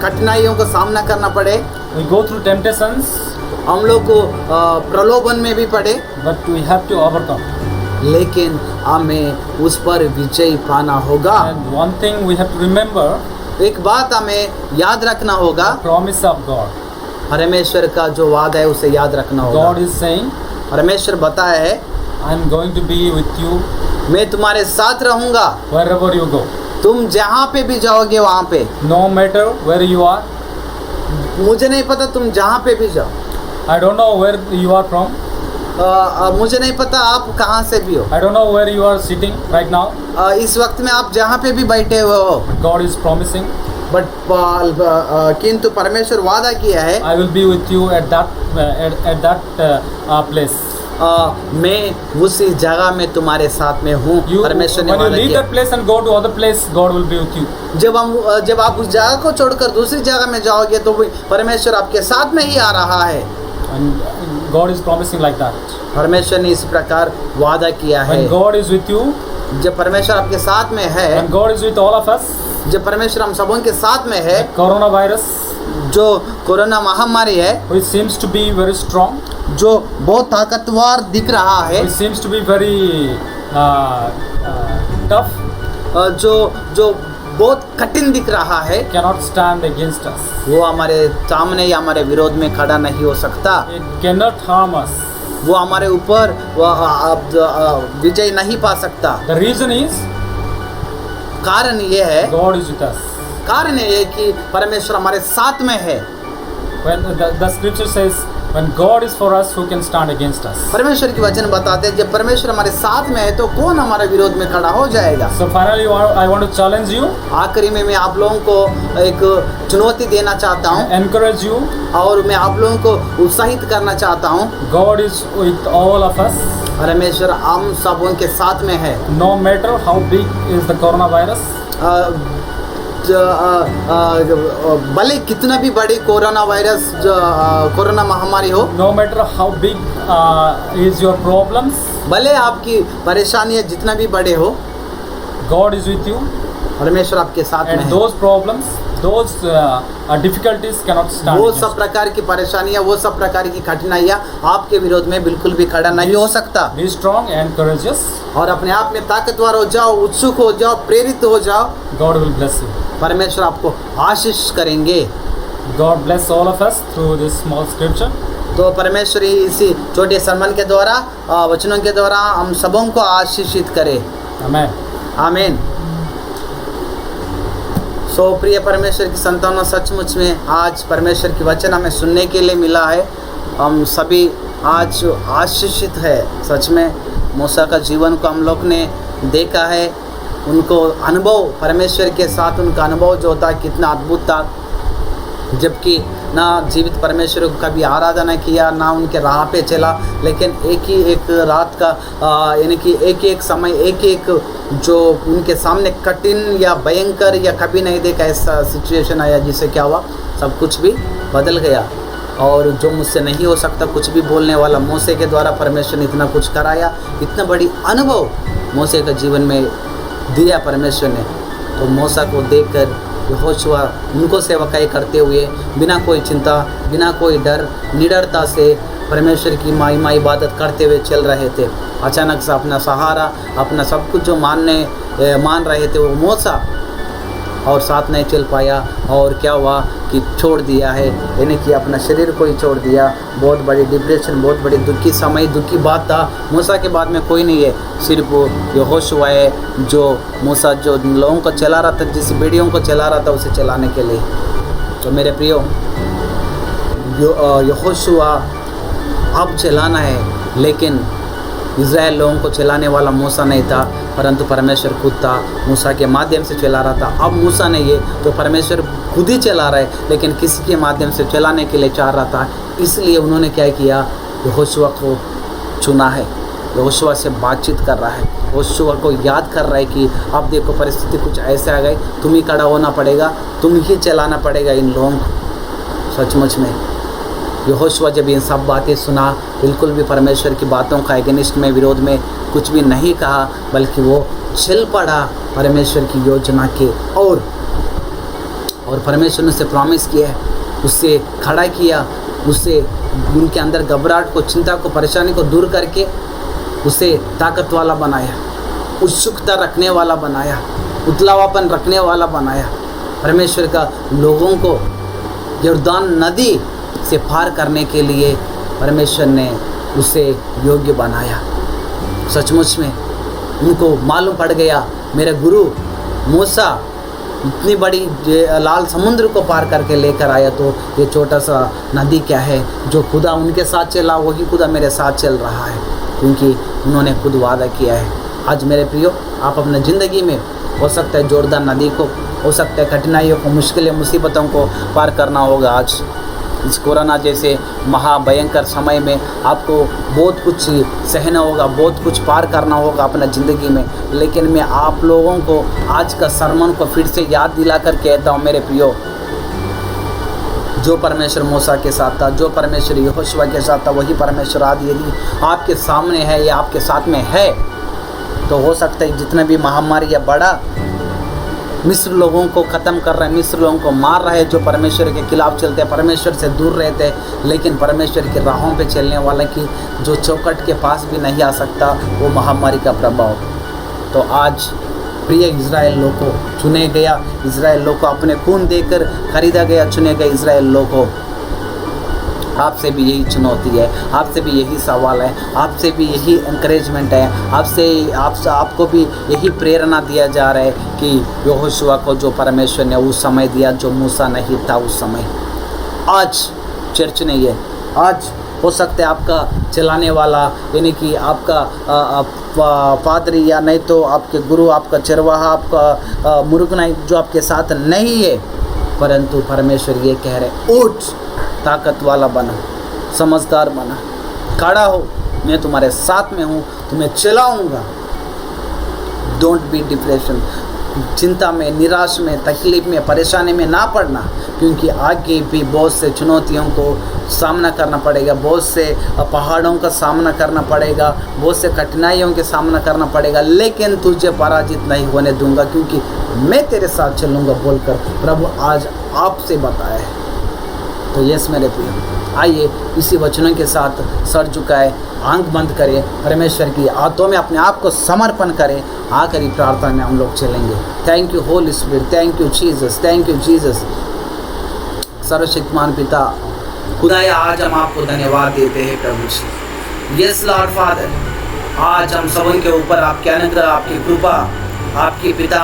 कठिनाइयों का सामना करना पड़े, We go through temptations, हम लोग को प्रलोभन में भी पड़े, but we have to overcome. लेकिन हमें उस पर विजय पाना होगा। And one thing we have to remember, एक बात हमें याद रखना होगा, promise of God. परमेश्वर का जो वादा है उसे याद रखना होगा। God is saying, परमेश्वर बताया है, I am going to be with you मैं तुम्हारे साथ रहूंगा, wherever you go. तुम जहाँ पे भी जाओगे वहाँ पे। No matter where you are, मुझे नहीं पता तुम जहाँ पे भी जाओ, I don't know where you are from, मुझे नहीं पता आप कहाँ से भी हो, I don't know where you are sitting right now. इस वक्त में आप जहाँ पे भी बैठे हुए हो, God is promising, बट किंतु परमेश्वर वादा किया है, I will be with you at that place. मैं उसी जगह में तुम्हारे साथ में हूँ। You, परमेश्वर ने when you वादा leave किया। that place and go to other place, God will be with you. जब आप उस जगह को छोड़कर दूसरी जगह में जाओगे तो परमेश्वर आपके साथ में ही आ रहा है। And God is promising like that. परमेश्वर ने इस प्रकार वादा किया है। When God is with you, जब परमेश्वर आपके साथ में है, when God is with all of us, जब परमेश्वर हम सबों के साथ में है, coronavirus, जो कोरोना महामारी है, which seems to be very strong, जो बहुत ताकतवर दिख रहा है, which seems to be very tough, जो बहुत कठिन दिख रहा है, cannot stand against us. वो हमारे सामने या हमारे विरोध में खड़ा नहीं हो सकता। It cannot harm us. वो हमारे ऊपर विजय नहीं पा सकता। The reason is कारण ये है, God is with us. कारण ये है कि परमेश्वर हमारे साथ में है। When the scripture says, when God is for us, who can stand against us? परमेश्वर की वचन बताते हैं जब परमेश्वर हमारे साथ में है तो कौन हमारे विरोध में खड़ा हो जाएगा। So finally, I want to challenge you, आखिरी में मैं आप लोगों को एक चुनौती देना चाहता हूँ encourage you. और मैं आप लोगों को उत्साहित करना चाहता हूँ। God is with all of us. परमेश्वर हम सबों के साथ में है। No matter how big is the coronavirus, भले कितना भी बड़ी कोरोना वायरस कोरोना महामारी हो, no matter how big is your problems, भले आपकी परेशानियां जितना भी बड़े हो, God is with you. परमेश्वर आपके साथ में And है। those problems, those difficulties cannot stand वो against सब प्रकार की परेशानियां, वो सब प्रकार की कठिनाइयां आपके विरोध में बिल्कुल भी खड़ा नहीं हो सकता। Be strong and courageous. और अपने आप में ताकतवर हो जाओ, उत्सुक हो जाओ, प्रेरित हो जाओ। God will bless you. परमेश्वर आपको आशीष करेंगे। God bless all of us through this small scripture. तो परमेश्वर इसी छोटे सरमन के द्वारा, वचनों के द्वारा हम सबों को आशीषित करे। Amen. आमीन। सो प्रिय परमेश्वर की संतानों, सचमुच में आज परमेश्वर की वचन हमें सुनने के लिए मिला है। हम सभी आज आशीषित है। सच में मूसा का जीवन को हम लोग ने देखा है, उनको अनुभव, परमेश्वर के साथ उनका अनुभव जो था कितना अद्भुत था। जबकि ना जीवित परमेश्वर को कभी आराधना किया, ना उनके राह पे चला, लेकिन एक ही एक रात का यानी कि एक एक समय, एक एक जो उनके सामने कठिन या भयंकर या कभी नहीं देखा ऐसा सिचुएशन आया, जिससे क्या हुआ, सब कुछ भी बदल गया। और जो मुझसे नहीं हो सकता कुछ भी बोलने वाला मूसा के द्वारा परमेश्वर ने इतना कुछ कराया, इतना बड़ी अनुभव मूसा के जीवन में दिया परमेश्वर ने। तो मूसा को देखकर यहोशुआ उनको सेवकाई करते हुए बिना कोई चिंता, बिना कोई डर, निडरता से परमेश्वर की महिमा इबादत करते हुए चल रहे थे। अचानक से अपना सहारा, अपना सब कुछ जो मान रहे थे वो मूसा, और साथ नहीं चल पाया। और क्या हुआ कि छोड़ दिया है, यानी कि अपना शरीर को ही छोड़ दिया। बहुत बड़ी डिप्रेशन, बहुत बड़ी दुखी समय, दुखी बात था। मूसा के बाद में कोई नहीं है, सिर्फ यहोशुआ है जो मूसा जो लोगों को चला रहा था, जिस बेड़ियों को चला रहा था उसे चलाने के लिए। तो मेरे प्रियो, यहोशुआ अब चलाना है, लेकिन इज़राइल लोगों को चलाने वाला मूसा नहीं था, परंतु परमेश्वर खुद था, मूसा के माध्यम से चला रहा था। अब मूसा नहीं है तो परमेश्वर खुद ही चला रहा है, लेकिन किसी के माध्यम से चलाने के लिए चाह रहा था। इसलिए उन्होंने क्या किया, यहोशुआ को चुना है, यहोशुआ से बातचीत कर रहा है, यहोशुआ को याद कर रहा है कि अब देखो परिस्थिति कुछ ऐसे आ गई, तुम ही खड़ा होना पड़ेगा, तुम ही चलाना पड़ेगा इन लोगों को। सचमुच में यहोशुआ जब इन सब बातें सुना, बिल्कुल भी परमेश्वर की बातों का अगेंस्ट में, विरोध में कुछ भी नहीं कहा, बल्कि वो चल पड़ा परमेश्वर की योजना के और परमेश्वर ने उसे प्रॉमिस किया, उससे खड़ा किया, उससे उनके अंदर घबराहट को, चिंता को, परेशानी को दूर करके उसे ताकत वाला बनाया, उत्सुकता रखने वाला बनाया, उतलावापन रखने वाला बनाया। परमेश्वर का लोगों को यरदान नदी से पार करने के लिए परमेश्वर ने उसे योग्य बनाया। सचमुच में उनको मालूम पड़ गया, मेरे गुरु मूसा इतनी बड़ी लाल समुद्र को पार करके लेकर आया, तो ये छोटा सा नदी क्या है, जो खुदा उनके साथ चला वही खुदा मेरे साथ चल रहा है, क्योंकि उन्होंने खुद वादा किया है। आज मेरे प्रियो, आप अपने ज़िंदगी में हो सकता है जोरदार नदी को, हो सकता है कठिनाइयों को, मुश्किलें, मुसीबतों को पार करना होगा। आज इस कोरोना जैसे महाभयंकर समय में आपको बहुत कुछ सहना होगा, बहुत कुछ पार करना होगा अपना ज़िंदगी में, लेकिन मैं आप लोगों को आज का सरमन को फिर से याद दिला कर कहता हूँ मेरे प्रियो, जो परमेश्वर मूसा के साथ था, जो परमेश्वर यहोशुआ के साथ था, वही परमेश्वर आज यदि आपके सामने है या आपके साथ में है, तो हो सकता है जितना भी महामारी या बड़ा मिस्र लोगों को ख़त्म कर रहा है, मिस्र लोगों को मार रहा है, जो परमेश्वर के खिलाफ चलते हैं, परमेश्वर से दूर रहते हैं, लेकिन परमेश्वर की राहों पे चलने वाले की जो चौखट के पास भी नहीं आ सकता, वो महामारी का प्रभाव। तो आज प्रिय इज़राइल लोग को चुने गया, इज़राइल लोग को अपने खून देकर खरीदा गया, चुने गए इज़राइल लोग को। आपसे भी यही चुनौती है, आपसे भी यही सवाल है, आपसे भी यही एनकरेजमेंट है, आपको भी यही प्रेरणा दिया जा रहा है कि यहोशुआ को जो परमेश्वर ने उस समय दिया, जो मूसा नहीं था उस समय, आज चर्च नहीं है। आज हो सकता है आपका चलाने वाला, यानी कि आपका पादरी या नहीं तो आपके गुरु, आपका चरवाहा, आपका मुर्गनाई जो आपके साथ नहीं है, परंतु परमेश्वर ये कह रहे, उठ, ताकत वाला बना, समझदार बना, खड़ा हो, मैं तुम्हारे साथ में हूँ, तुम्हें चलाऊँगा। डोंट बी डिप्रेशन, चिंता में, निराश में, तकलीफ में, परेशानी में ना पड़ना, क्योंकि आगे भी बहुत से चुनौतियों को सामना करना पड़ेगा, बहुत से पहाड़ों का सामना करना पड़ेगा, बहुत से कठिनाइयों के सामना करना पड़ेगा, लेकिन तुझे पराजित नहीं होने दूंगा, क्योंकि मैं तेरे साथ चलूँगा बोलकर प्रभु आज आपसे बताया है। तो यस मेरे प्रिय, आइए इसी वचनों के साथ सर झुकाए, आंख बंद करें, परमेश्वर की हाथों में अपने आप को समर्पण करें, आखिरी प्रार्थना में हम लोग चलेंगे। Thank you holy spirit, thank you Jesus, thank you Jesus. सर्वशक्तिमान पिता खुदाया, आज हम आपको धन्यवाद देते हैं प्रभु जी। यस लॉर्ड फादर, आज हम सबों के ऊपर आपके अनुग्रह, आपकी कृपा, आपकी पिता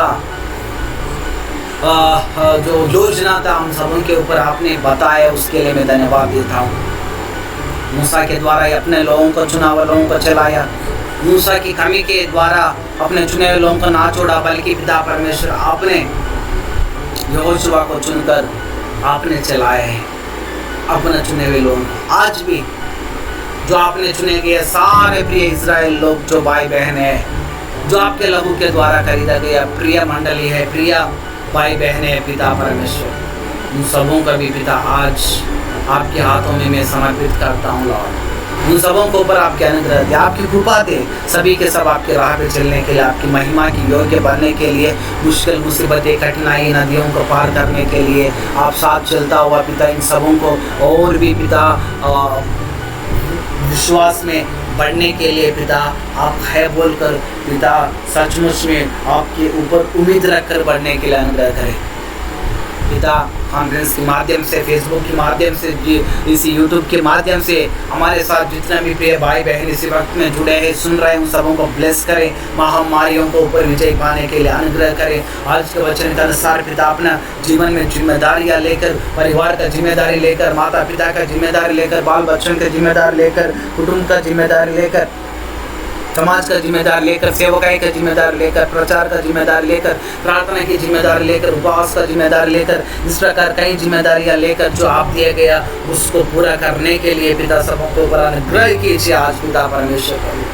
जो योजना था हम सबों के ऊपर आपने बताया, उसके लिए मैं धन्यवाद देता हूँ। मूसा के द्वारा अपने लोगों को, चुना हुए लोगों को चलाया, मूसा की कमी के द्वारा अपने चुने हुए लोगों को ना छोड़ा, बल्कि पिता परमेश्वर आपने यहोशुआ को चुनकर आपने चलाया है अपने चुने हुए लोगों को। आज भी जो आपने चुने गए सारे प्रिय इज़राइल लोग, जो भाई बहन है, जो आपके लहू के द्वारा खरीदा गया प्रिय मंडली है, प्रिय भाई बहने हैं, पिता परमेश्वर, उन सबों का भी पिता आज आपके हाथों में मैं समर्पित करता हूँ लॉर्ड। उन सबों के ऊपर आपके अनुग्रह दे, आपकी कृपा दे, सभी के सब आपके राह पे चलने के लिए, आपकी महिमा की योग्य बनने के लिए, मुश्किल मुसीबतें, कठिनाई, नदियों को पार करने के लिए आप साथ चलता हुआ पिता इन सबों को और भी पिता विश्वास में बढ़ने के लिए पिता आप है बोलकर पिता सचमुच में आपके ऊपर उम्मीद रखकर बढ़ने के लिए अनुग्रह करें। पिता कॉन्फ्रेंस के माध्यम से, फेसबुक के माध्यम से, इसी यूट्यूब के माध्यम से हमारे साथ जितना भी प्रिय भाई बहन इसी वक्त में जुड़े हैं, सुन रहे हैं, उन सबों को ब्लेस करें, महामारियों को ऊपर विजय पाने के लिए अनुग्रह करें। आज के वचन के अनुसार पिता अपना जीवन में जिम्मेदारियां लेकर, परिवार का जिम्मेदारी लेकर, माता पिता का जिम्मेदारी लेकर, बाल बच्चों का जिम्मेदारी लेकर, कुटुंब का जिम्मेदारी लेकर, समाज का जिम्मेदार लेकर, सेवकाई का जिम्मेदार लेकर, प्रचार का जिम्मेदार लेकर, प्रार्थना की जिम्मेदार लेकर, उपवास का जिम्मेदार लेकर, इस प्रकार कई जिम्मेदारियां लेकर जो आप दिए गया उसको पूरा करने के लिए पिता सबों को ऊपर अनुग्रह कीजिए आज पिता परमेश्वर करें।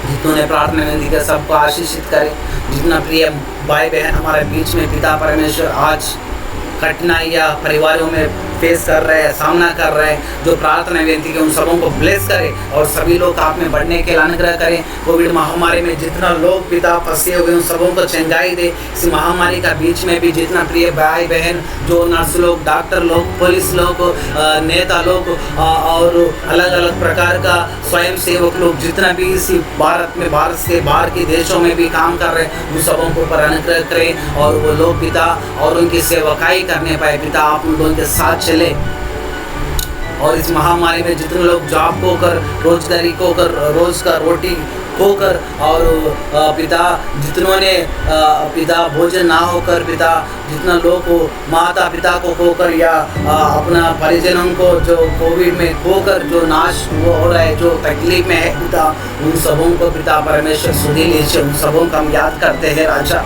जितनों ने प्रार्थना में दी सबको आशीषित करें। जितना प्रिय भाई बहन हमारे बीच में पिता परमेश्वर आज कठिनाइयाँ परिवारों में फेस कर रहे हैं, सामना कर रहे हैं, जो प्रार्थना विनती के उन सबों को ब्लेस करें और सभी लोग आप में बढ़ने के लिए अनुग्रह करें। कोविड महामारी में जितना लोग पिता फंसे हुए उन सबों को चंगाई दे। इस महामारी का बीच में भी जितना प्रिय भाई बहन, जो नर्स लोग, डॉक्टर लोग, पुलिस लोग, नेता लोग और अलग अलग प्रकार का स्वयं सेवक लोग जितना भी इसी भारत में, भारत से बाहर के देशों में भी काम कर रहे हैं, उन सबों को ऊपर अनुग्रह करें और वो लोग पिता और उनकी सेवकाई करने पाए। पिता आप उन लोगों के साथ चले और इस महामारी में जितने लोग जॉब को कर, रोजगारी को कर, रोज का रोटी होकर और पिता जितनों ने पिता भोजन ना होकर, पिता जितना लोग को माता पिता को खोकर या अपना परिजनों को जो कोविड में खोकर जो नाश हो रहा है, जो तकलीफ में है, पिता उन सबों को पिता परमेश्वर सुधी लीजिए। उन सबों को हम याद करते हैं राजा।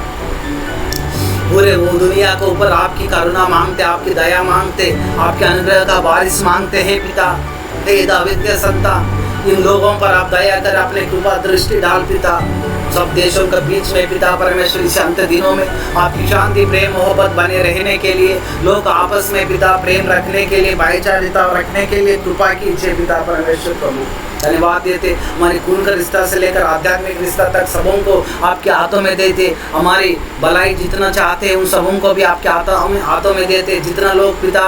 पूरे वो दुनिया को ऊपर आपकी करुणा मांगते, आपकी दया मांगते, आपके अनुग्रह का बारिश मांगते हैं पिता। हे दावीद के संतान, इन लोगों पर आप दया कर अपने कृपा दृष्टि डाल पिता। सब देशों के बीच में पिता परमेश्वर इस अंत दिनों में आपकी शांति, प्रेम, मोहब्बत बने रहने के लिए, लोग आपस में पिता प्रेम रखने के लिए, भाईचारा रखने के लिए कृपा कीजिए पिता परमेश्वर प्रभु। धन्यवाद देते, हमारे खून का रिश्ता से लेकर आध्यात्मिक रिश्ता तक सबों को आपके हाथों में देते। हमारी भलाई जितना चाहते हैं उन सबों को भी आपके हाथों में देते। जितना लोग पिता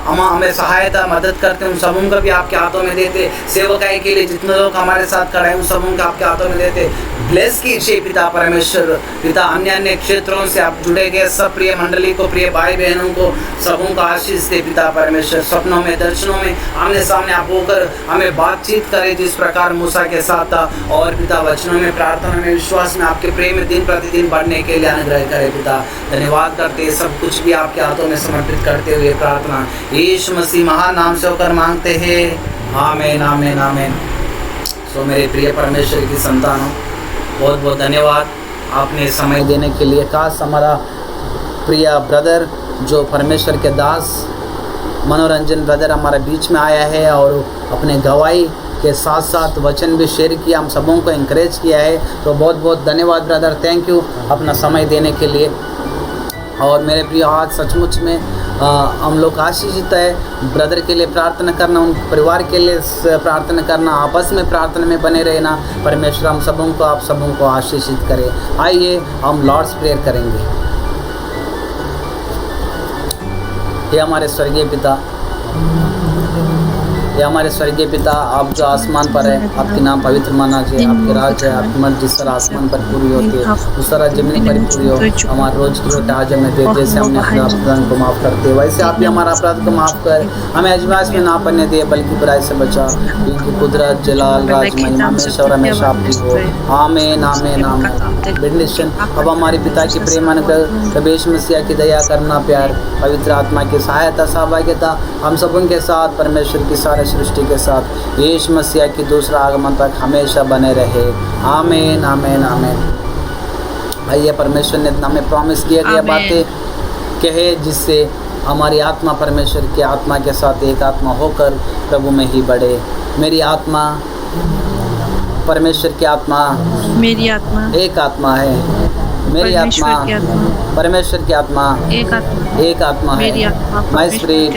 हमें सहायता मदद करते हैं उन सबों को भी आपके हाथों में देते। सेवकाई के लिए जितने लोग हमारे साथ खड़े हैं उन सबों को आपके हाथों में देते। ब्लेस कीजिए पिता परमेश्वर। पिता अन्य अन्य क्षेत्रों से आप जुड़े गए सब प्रिय मंडली को, प्रिय भाई बहनों को सबों को आशीष दे पिता परमेश्वर। सपनों में, दर्शनों में आमने सामने आप होकर हमें बातचीत करें जिस प्रकार मूसा के साथ था, और पिता वचनों में, प्रार्थना में, विश्वास में, आपके प्रेम में दिन प्रतिदिन बढ़ने के लिए अनुग्रह करें पिता। धन्यवाद करते, सब कुछ भी आपके हाथों में समर्पित करते हुए प्रार्थना यीशु मसीह महान नाम से होकर मांगते हैं, आमीन आमीन आमीन। सो मेरे प्रिय परमेश्वर की संतानों, बहुत बहुत धन्यवाद आपने समय देने के लिए। खास हमारा प्रिय ब्रदर जो परमेश्वर के दास मनोरंजन ब्रदर हमारे बीच में आया है और अपने गवाही के साथ साथ वचन भी शेयर किया, हम सबों को इंकरेज किया है। तो बहुत बहुत धन्यवाद ब्रदर, थैंक यू अपना समय देने के लिए। और मेरे प्रिय, आज सचमुच में हम लोग आशीषित है। ब्रदर के लिए प्रार्थना करना, उन परिवार के लिए प्रार्थना करना, आपस में प्रार्थना में बने रहना। परमेश्वर हम सबों को, आप सबों को आशीषित करे। आइए हम लॉर्ड्स प्रेयर करेंगे। हे हमारे स्वर्गीय पिता, ये हमारे स्वर्गीय पिता, आप जो आसमान पर है, आपके नाम पवित्र माना जाए, आपके राज है, आपकी मर्जी जिस तरह आसमान पर पूरी होती है उस तरह जमीन पर पूरी हो। हमारे रोज की रोटी आज हमें दे, जैसे हमने अपने अपराध को माफ़ करते वैसे आप भी हमारा अपराध को माफ़ कर, हमें अजमाइश में ना पड़ने दे बल्कि बुराई से बचा, क्योंकि कुदरत, जलाल, राज, महिमा हमेशा और हमेशा आपकी हो। आमीन आमीन आमीन। बेनिडिक्शन। अब हमारे पिता की प्रेम, अनुग्रह, प्रभु मसीह की दया, करना, प्यार, पवित्र आत्मा की सहायता, सहभागिता हम सबों के साथ, परमेश्वर की सारे सृष्टि के साथ यीशु मसीह की दूसरा आगमन तक हमेशा बने रहे। आमीन आमीन आमीन। आइए, परमेश्वर ने हमें प्रॉमिस किया गया बातें कहे जिससे हमारी आत्मा परमेश्वर की आत्मा के साथ एक आत्मा होकर प्रभु में ही बढ़े। मेरी आत्मा परमेश्वर की आत्मा, मेरी आत्मा एक आत्मा है। मेरी आत्मा परमेश्वर की आत्मा एक आत्मा है। माय स्पिरिट,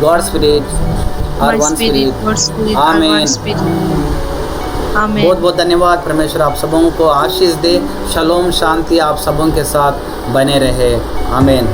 गॉड स्पिरिट और वन स्पिरिट। आमीन। बहुत बहुत धन्यवाद। परमेश्वर आप सबों को आशीष दे। शलोम, शांति आप सबों के साथ बने रहे। आमीन।